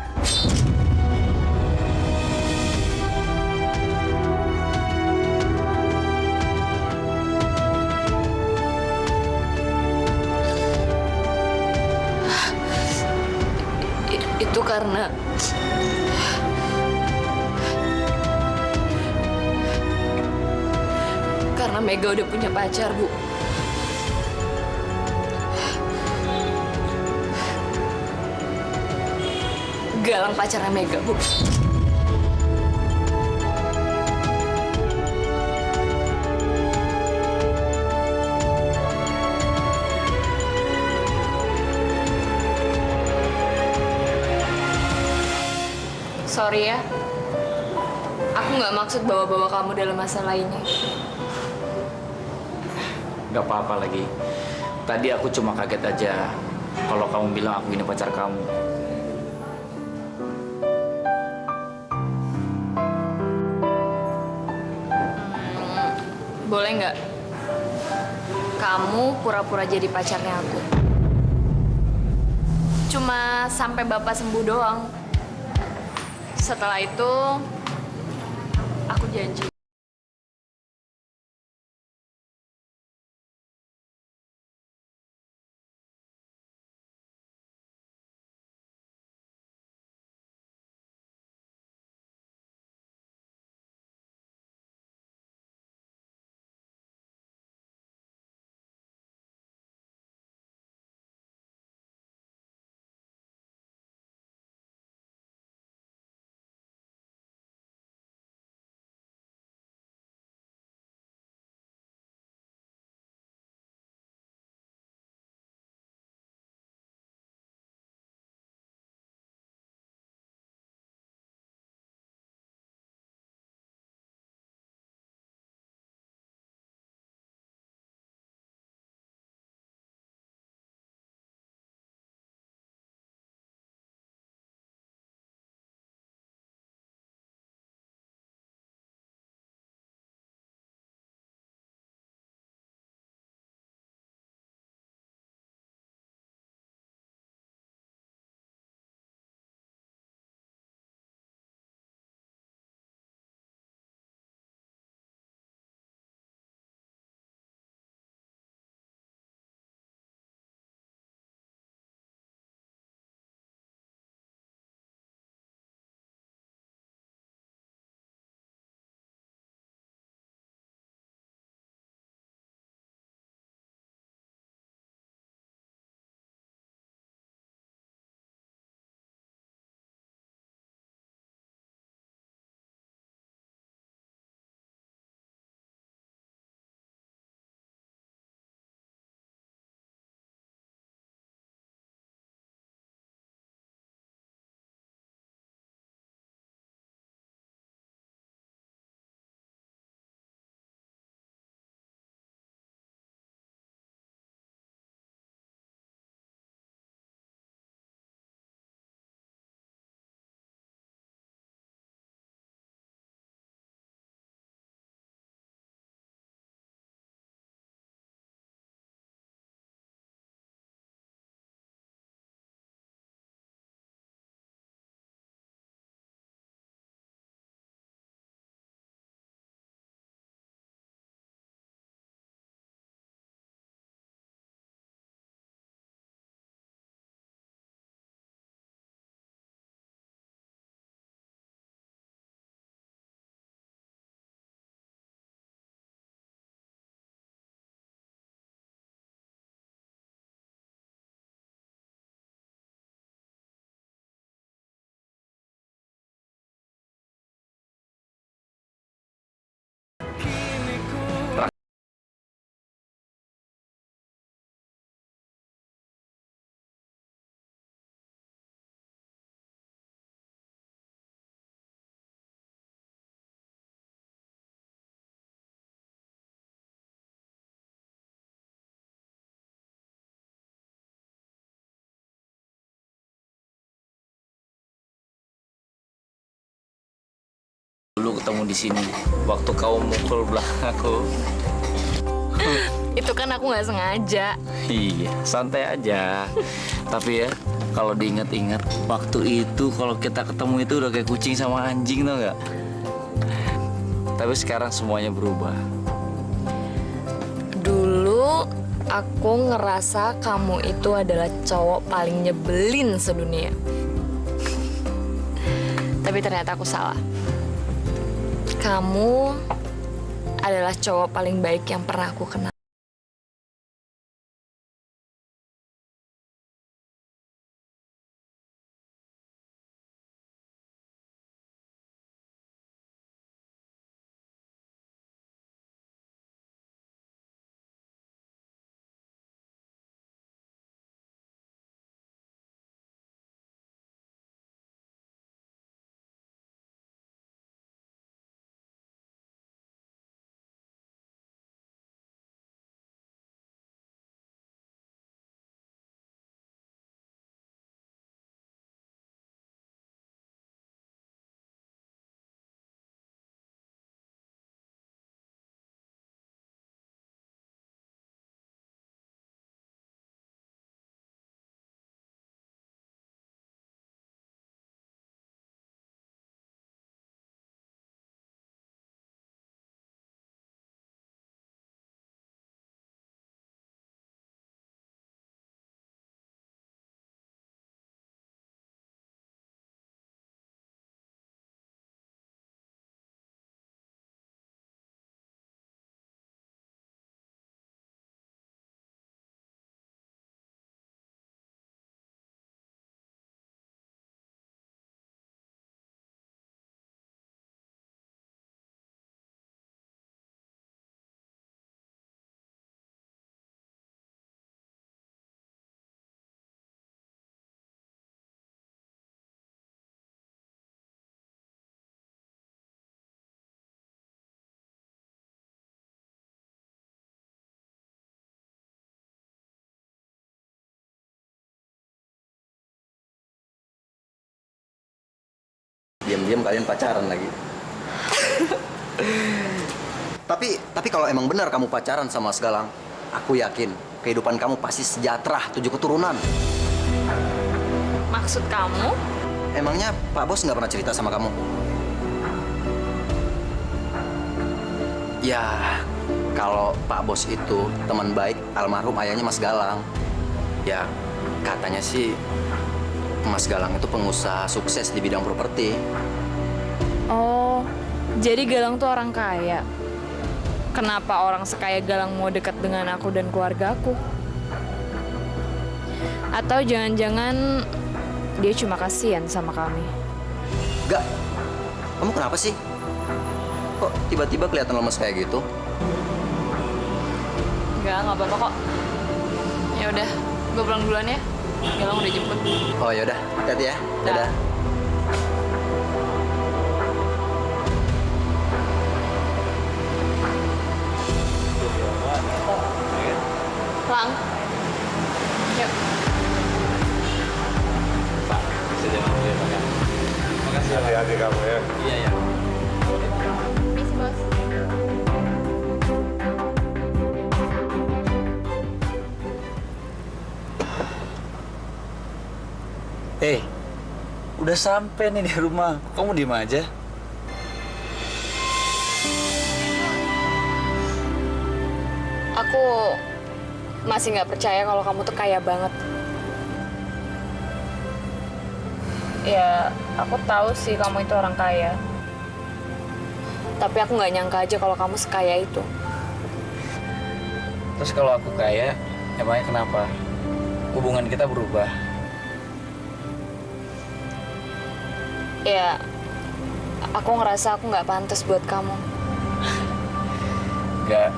Itu karena Mega udah punya pacar, Bu. Galang pacarnya Mega, Bu. Sorry ya, aku nggak maksud bawa-bawa kamu dalam masalah ini. Gak apa-apa lagi. Tadi aku cuma kaget aja kalau kamu bilang aku ini pacar kamu. Boleh nggak? Kamu pura-pura jadi pacarnya aku. Cuma sampai Bapak sembuh doang. Setelah itu, aku janji. dulu ketemu di sini waktu kau mukul belakang aku. Itu kan aku nggak sengaja. Iya, santai aja. Tapi ya, kalau diingat-ingat, waktu itu kalau kita ketemu itu udah kayak kucing sama anjing, tau nggak? Tapi sekarang semuanya berubah. Dulu aku ngerasa kamu itu adalah cowok paling nyebelin sedunia. Tapi ternyata aku salah. Kamu adalah cowok paling baik yang pernah aku kenal. Diam-diam kalian pacaran lagi. Tapi kalau emang benar kamu pacaran sama Mas Galang, aku yakin kehidupan kamu pasti sejahtera 7 keturunan. Maksud kamu? Emangnya Pak Bos nggak pernah cerita sama kamu? Ya, kalau Pak Bos itu teman baik almarhum ayahnya Mas Galang. Ya, katanya sih Mas Galang itu pengusaha sukses di bidang properti. Oh, jadi Galang tuh orang kaya. Kenapa orang sekaya Galang mau dekat dengan aku dan keluarga aku? Atau jangan-jangan dia cuma kasihan sama kami? Gak, kamu kenapa sih? Kok tiba-tiba kelihatan lemes kayak gitu? Nggak apa-apa kok. Ya udah, gue pulang duluan ya. Galang udah jemput. Oh ya udah, hati-hati ya. Dadah. Lang. Yuk. Pak, bisa jangan boleh makan. Makasih ya, Pak. Hati-hati kamu ya. Iya, ya. Permisi, Bos. Udah sampai nih di rumah. Kamu diem aja. Aku masih nggak percaya kalau kamu tuh kaya banget. Ya, aku tahu sih kamu itu orang kaya. Tapi aku nggak nyangka aja kalau kamu sekaya itu. Terus kalau aku kaya, emangnya kenapa? Hubungan kita berubah. Ya, aku ngerasa aku nggak pantas buat kamu. Gak,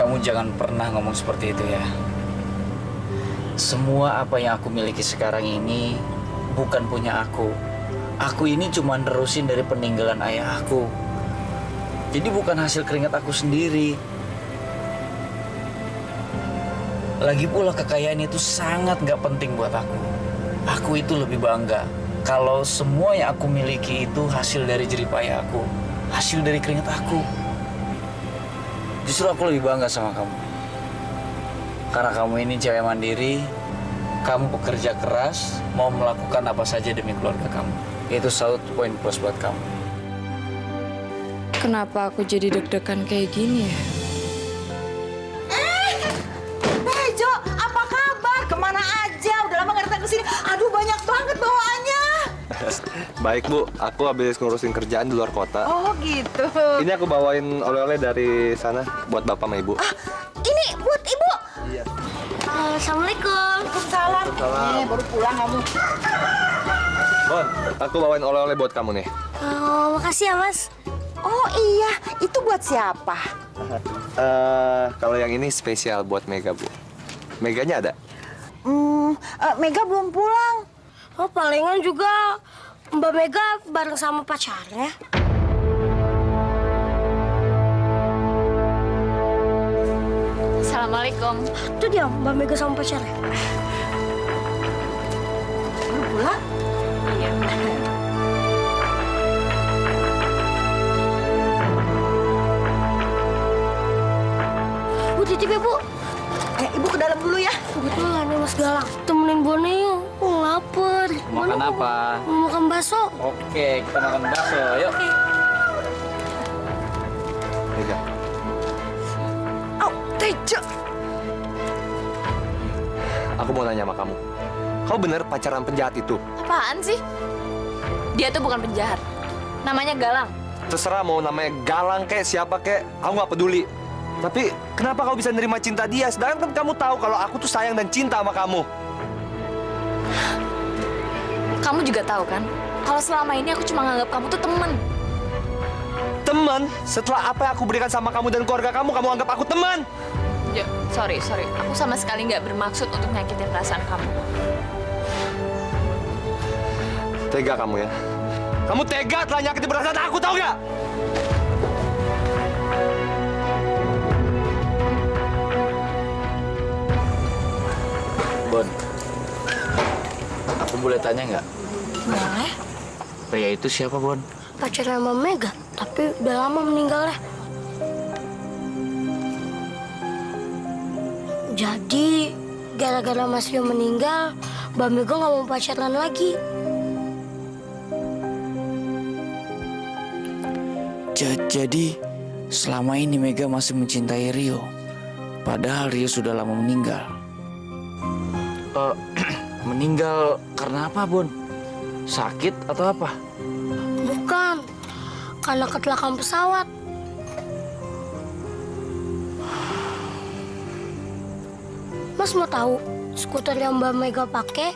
kamu jangan pernah ngomong seperti itu ya. Semua apa yang aku miliki sekarang ini bukan punya aku. Aku ini cuma nerusin dari peninggalan ayah aku. Jadi bukan hasil keringat aku sendiri. Lagi pula kekayaan itu sangat gak penting buat aku. Aku itu lebih bangga kalau semua yang aku miliki itu hasil dari jerih payah aku. hasil dari keringat aku. Justru aku lebih bangga sama kamu. Karena kamu ini cewek mandiri, kamu pekerja keras, mau melakukan apa saja demi keluarga kamu. Itu satu poin plus buat kamu. Kenapa aku jadi deg-degan kayak gini ya? Tejo, apa kabar? Kemana aja? Udah lama nggak datang ke sini. Aduh, banyak banget bawaannya. Baik Bu, aku habis ngurusin kerjaan di luar kota. Oh gitu. Ini aku bawain oleh-oleh dari sana buat Bapak sama Ibu. Ini buat ibu. Assalamualaikum. Waalaikumsalam. Baru pulang kamu. Bon, aku bawain oleh-oleh buat kamu nih. Makasih ya, Mas. Oh iya, itu buat siapa? Kalau yang ini spesial buat Mega Bu. Meganya ada? Mega belum pulang. Oh, palingan juga Mbak Mega bareng sama pacarnya. Assalamualaikum. Itu dia Mbak Mega sama pacarnya. Belum pulang? Iya. Bu, titip ya, Bu. Ibu ke dalam dulu ya. Kebetulan nih Mas Galang. Temenin Boneo. Aku lapar. Makan apa? Mau makan bakso. Oke, kita makan bakso. Yuk. Mega. Tejo. Aku mau nanya sama kamu. Kau bener pacaran penjahat itu? Apaan sih? Dia tuh bukan penjahat. Namanya Galang. Terserah mau namanya Galang kek, siapa kek, aku nggak peduli. Tapi kenapa kau bisa nerima cinta dia? Sedangkan kan kamu tahu kalau aku tuh sayang dan cinta sama kamu. Kamu juga tahu kan? Kalau selama ini aku cuma nganggap kamu tuh temen. Teman? Setelah apa yang aku berikan sama kamu dan keluarga kamu anggap aku teman? Ya, sorry. Aku sama sekali nggak bermaksud untuk nyakitin perasaan kamu. Tega kamu ya? Kamu tega telah nyakitin perasaan aku, tahu nggak? Bon, aku boleh tanya nggak? Boleh. Pria itu siapa, Bon? Pacarnya Mbak Mega. Tapi udah lama meninggalnya. Jadi, gara-gara Mas Rio meninggal, Mbak Mega nggak mau pacaran lagi. Jadi, selama ini Mega masih mencintai Rio. Padahal Rio sudah lama meninggal. Meninggal karena apa, Bon? Sakit atau apa? Bukan, karena kecelakaan pesawat. Mas mau tahu, skuter yang Mbak Mega pakai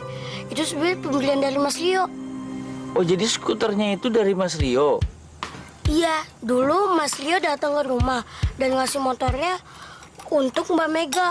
itu sebenarnya pembelian dari Mas Rio. Oh, jadi skuternya itu dari Mas Rio? Iya, dulu Mas Rio datang ke rumah dan ngasih motornya untuk Mbak Mega.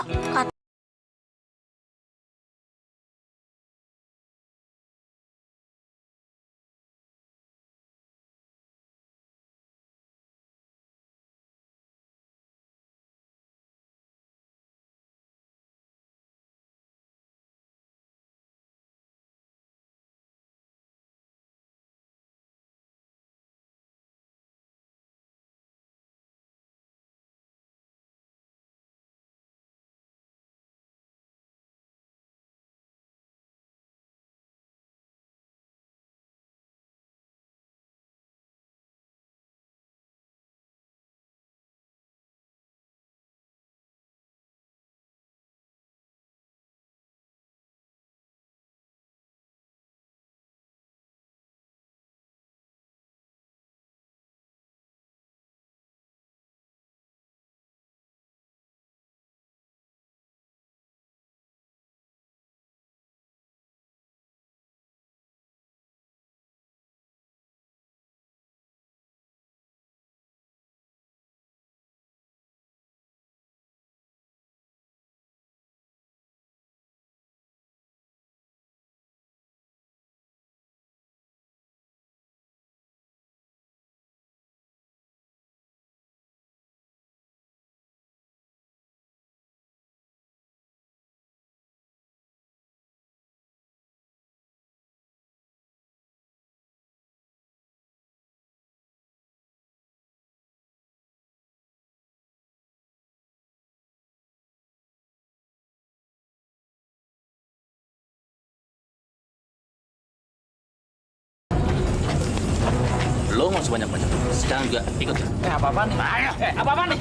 Jangan juga ikut. Apa-apaan nih? Ayo, apa-apaan nih?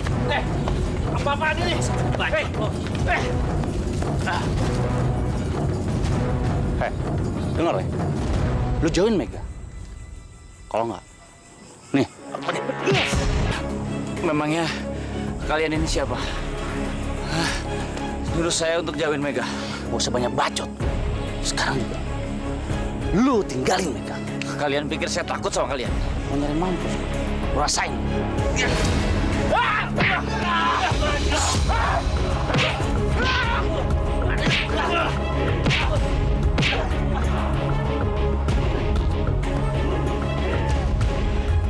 Apa-apaan ini? Dengar ya, lu jauhin Mega. Kalau nggak, nih. Memangnya kalian ini siapa? Nyuruh saya untuk jauhin Mega. Gak usah banyak bacot. Sekarang juga, lu tinggalin Mega. Kalian pikir saya takut sama kalian? Mau nyari mampus, lu rasain.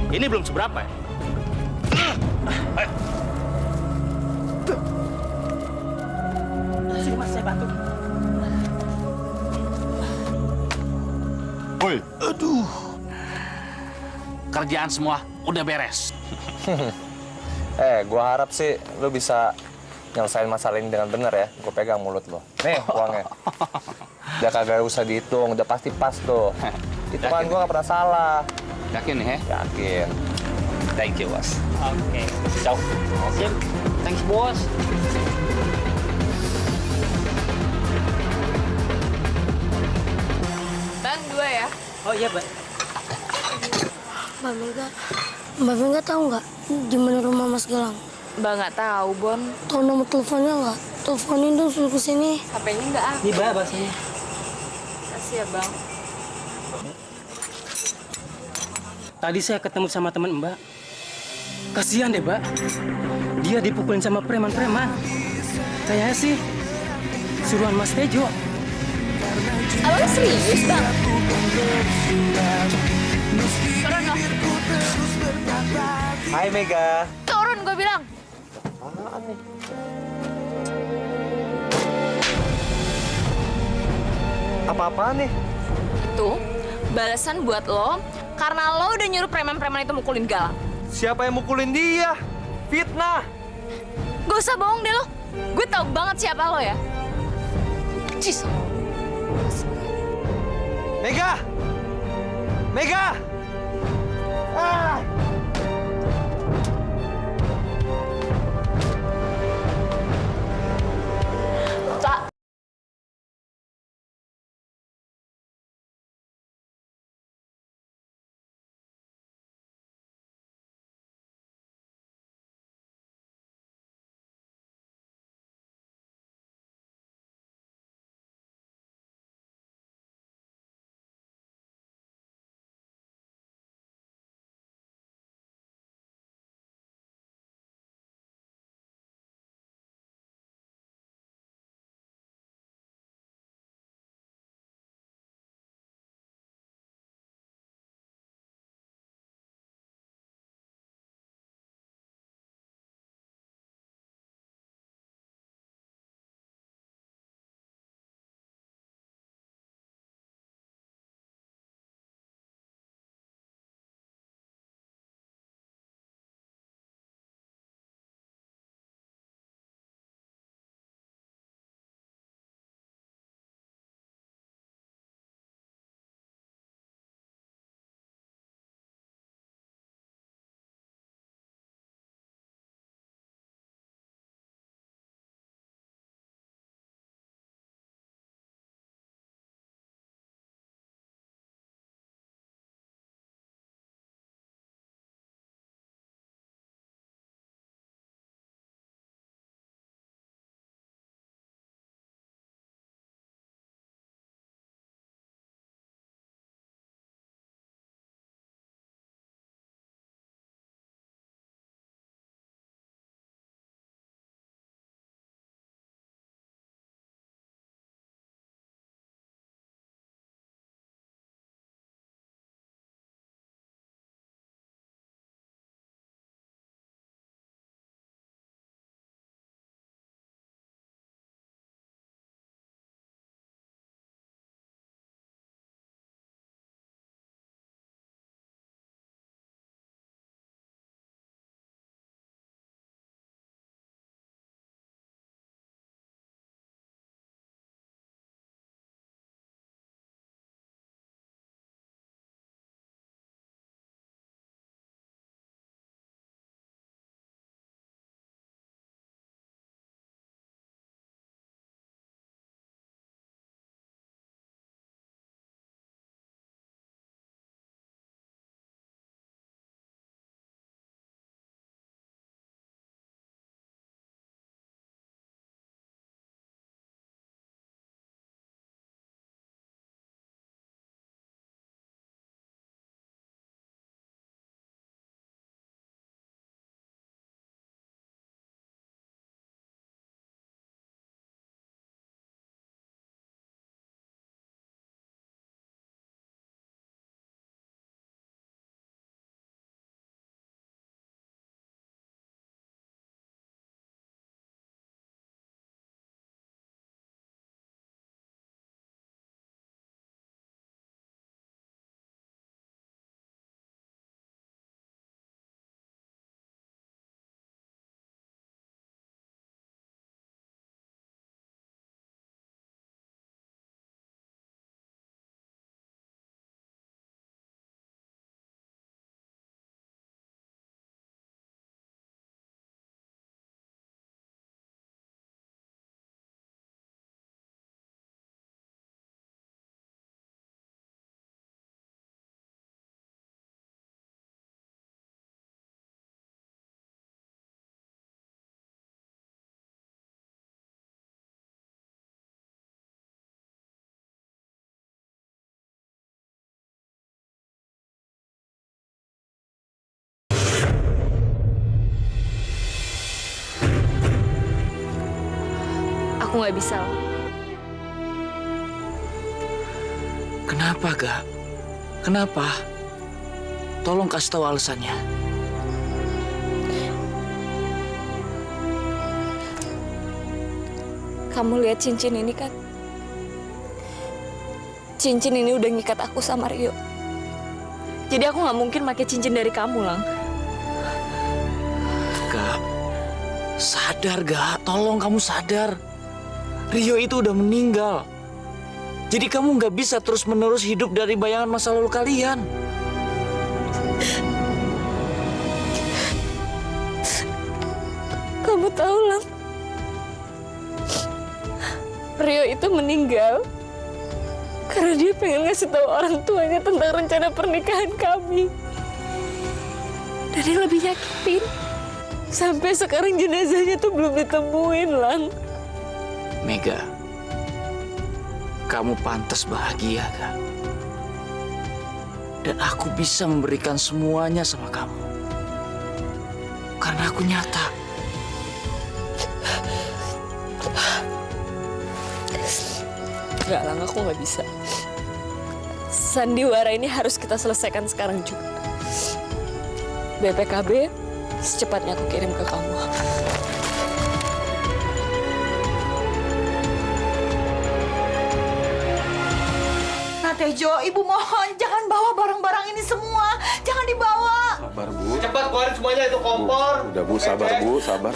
Ini belum seberapa ya? Sini mas, saya bantu. Woi, Kerjaan semua udah beres. Gua harap sih lu bisa nyelesain masalah ini dengan benar ya. Gua pegang mulut lo. Nih uangnya. Udah kagak usah dihitung, udah pasti pas tuh. Hitungan gua nggak pernah salah. Yakin nih, ya? Yakin. Thank you, bos. Oke. Ciao. Sip. Thanks, bos. Bang, 2 ya. Oh iya, Mbak. Mbak Mega tahu nggak di mana rumah Mas Galang? Mbak nggak tahu, Bon. Tahu nomor teleponnya nggak? Teleponin dong suruh kesini. HP-nya nggak aktif. Ini Mbak bahasanya. Kasih ya, Bang. Tadi saya ketemu sama teman Mbak. Kasihan deh, Mbak. Dia dipukulin sama preman-preman. Kayaknya sih suruhan Mas Tejo. Abang serius, Bang? Turun, loh. Hai Mega. Turun, gue bilang. Apa-apaan nih? Itu balasan buat lo karena lo udah nyuruh preman-preman itu mukulin Galang. Siapa yang mukulin dia? Fitnah. Gak usah bohong deh lo. Gue tahu banget siapa lo ya. Cis. Mega! Mega! Ah! Aku nggak bisa. Kenapa, Gak? Kenapa? Tolong kasih tahu alasannya. Kamu lihat cincin ini kan? Cincin ini udah ngikat aku sama Rio. Jadi aku nggak mungkin pakai cincin dari kamu, Lang. Gak, sadar Gak, tolong kamu sadar. Rio itu udah meninggal. Jadi kamu nggak bisa terus-menerus hidup dari bayangan masa lalu kalian. Kamu tahu, Lang, Rio itu meninggal karena dia pengen ngasih tahu orang tuanya tentang rencana pernikahan kami. Dan yang lebih nyakitin, sampai sekarang jenazahnya tuh belum ditemuin, Lang. Mega, kamu pantas bahagia, Kak. Dan aku bisa memberikan semuanya sama kamu. Karena aku nyata. Enggak, Lang, aku nggak bisa. Sandiwara ini harus kita selesaikan sekarang juga. BPKB, secepatnya aku kirim ke kamu. Nah, Tejo, Ibu mohon jangan bawa barang-barang ini semua. Jangan dibawa. Sabar, Bu. Cepat keluarin semuanya itu kompor. Udah, Bu, sabar, Bu, sabar.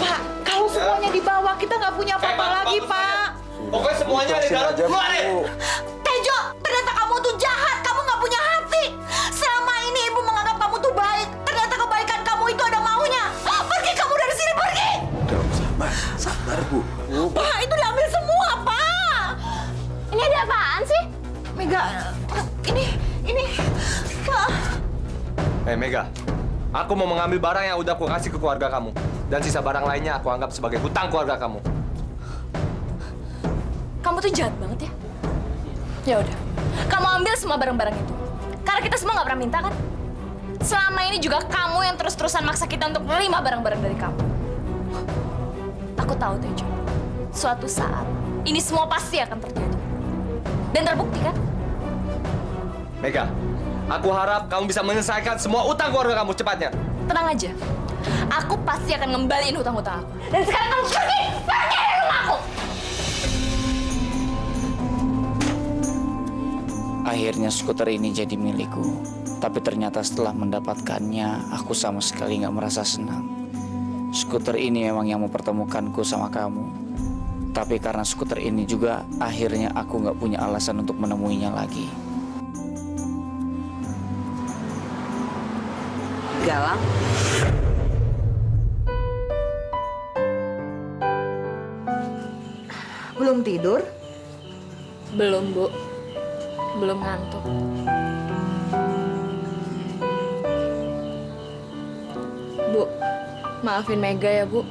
Pak, kalau semuanya dibawa, kita nggak punya apa-apa lagi, Pak. Pokoknya semuanya ada di dalam. Aja, Bu. Keluarin. Tejo, ternyata kamu tuh jahat. Kamu nggak punya hati. Selama ini Ibu menganggap kamu tuh baik. Ternyata kebaikan kamu itu ada maunya. Pergi kamu dari sini, pergi. Udah, sabar. Sabar, Bu. Pak, itu diambil semua, Pak. Ini ada apaan sih? Mega, ini, Pak. Mega, aku mau mengambil barang yang udah aku kasih ke keluarga kamu. Dan sisa barang lainnya aku anggap sebagai hutang keluarga kamu. Kamu tuh jahat banget ya. Ya udah, kamu ambil semua barang-barang itu. Karena kita semua nggak pernah minta kan. Selama ini juga kamu yang terus-terusan maksa kita untuk menerima barang-barang dari kamu. Aku tahu Tejo, suatu saat ini semua pasti akan terjadi. Dan terbukti kan? Mega, aku harap kamu bisa menyelesaikan semua utang keluarga kamu cepatnya. Tenang aja, aku pasti akan ngembaliin hutang-hutang aku. Dan sekarang kamu pergi dari rumah aku. Akhirnya skuter ini jadi milikku. Tapi ternyata setelah mendapatkannya, aku sama sekali nggak merasa senang. Skuter ini memang yang mempertemukanku sama kamu. Tapi karena skuter ini juga, akhirnya aku nggak punya alasan untuk menemuinya lagi. Galang. Belum tidur? Belum, Bu. Belum ngantuk. Bu, maafin Mega ya, Bu.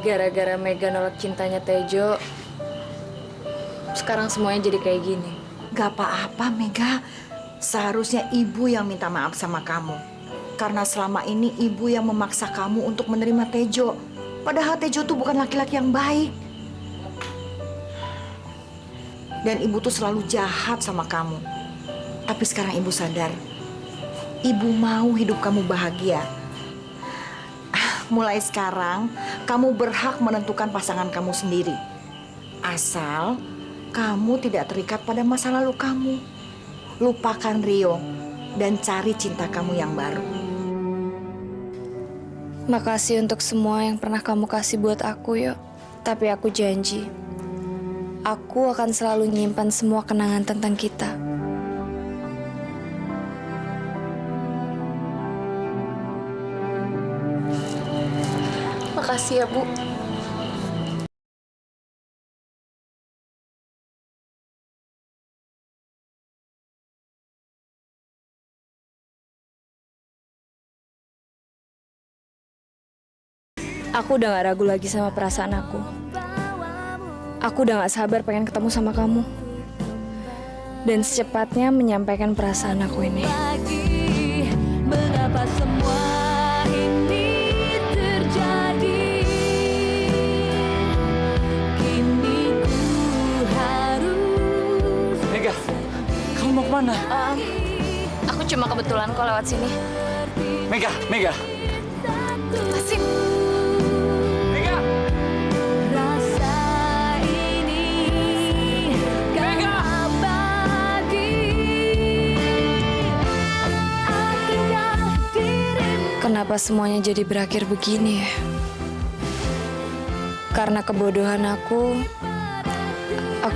Gara-gara Mega nolak cintanya Tejo, sekarang semuanya jadi kayak gini. Gak apa-apa, Mega. Seharusnya Ibu yang minta maaf sama kamu. Karena selama ini Ibu yang memaksa kamu untuk menerima Tejo. Padahal Tejo tuh bukan laki-laki yang baik. Dan Ibu tuh selalu jahat sama kamu. Tapi sekarang Ibu sadar. Ibu mau hidup kamu bahagia. Mulai sekarang, kamu berhak menentukan pasangan kamu sendiri. Asal kamu tidak terikat pada masa lalu kamu. Lupakan Rio dan cari cinta kamu yang baru. Makasih untuk semua yang pernah kamu kasih buat aku, Yo. Tapi aku janji, aku akan selalu nyimpan semua kenangan tentang kita. Makasih ya, Bu. Aku udah gak ragu lagi sama perasaan aku. Aku udah gak sabar pengen ketemu sama kamu. Dan secepatnya menyampaikan perasaan aku ini. Mengapa semua ini terjadi? mana? Aku cuma kebetulan kok lewat sini. Mega. Asik. Mega. Kenapa semuanya jadi berakhir begini ya? Karena kebodohan aku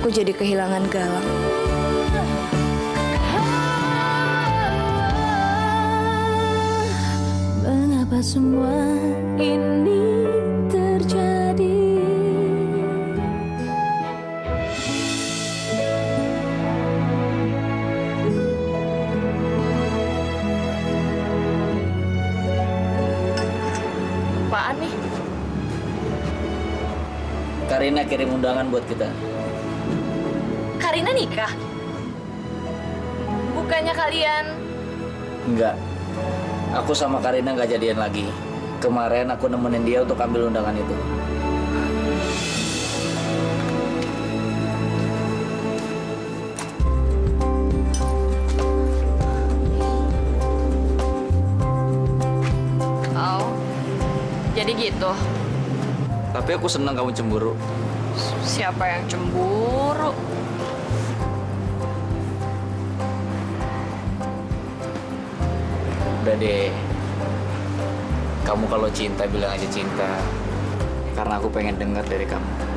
jadi kehilangan Galang. Mengapa semua ini terjadi? Apaan nih? Karina kirim undangan buat kita. Karina nikah? Bukannya kalian... Enggak. Aku sama Karina nggak jadian lagi. Kemarin aku nemenin dia untuk ambil undangan itu. Oh, jadi gitu. Tapi aku senang kamu cemburu. Siapa yang cemburu? Udah deh. Kamu kalau cinta bilang aja cinta. Karena aku pengen dengar dari kamu.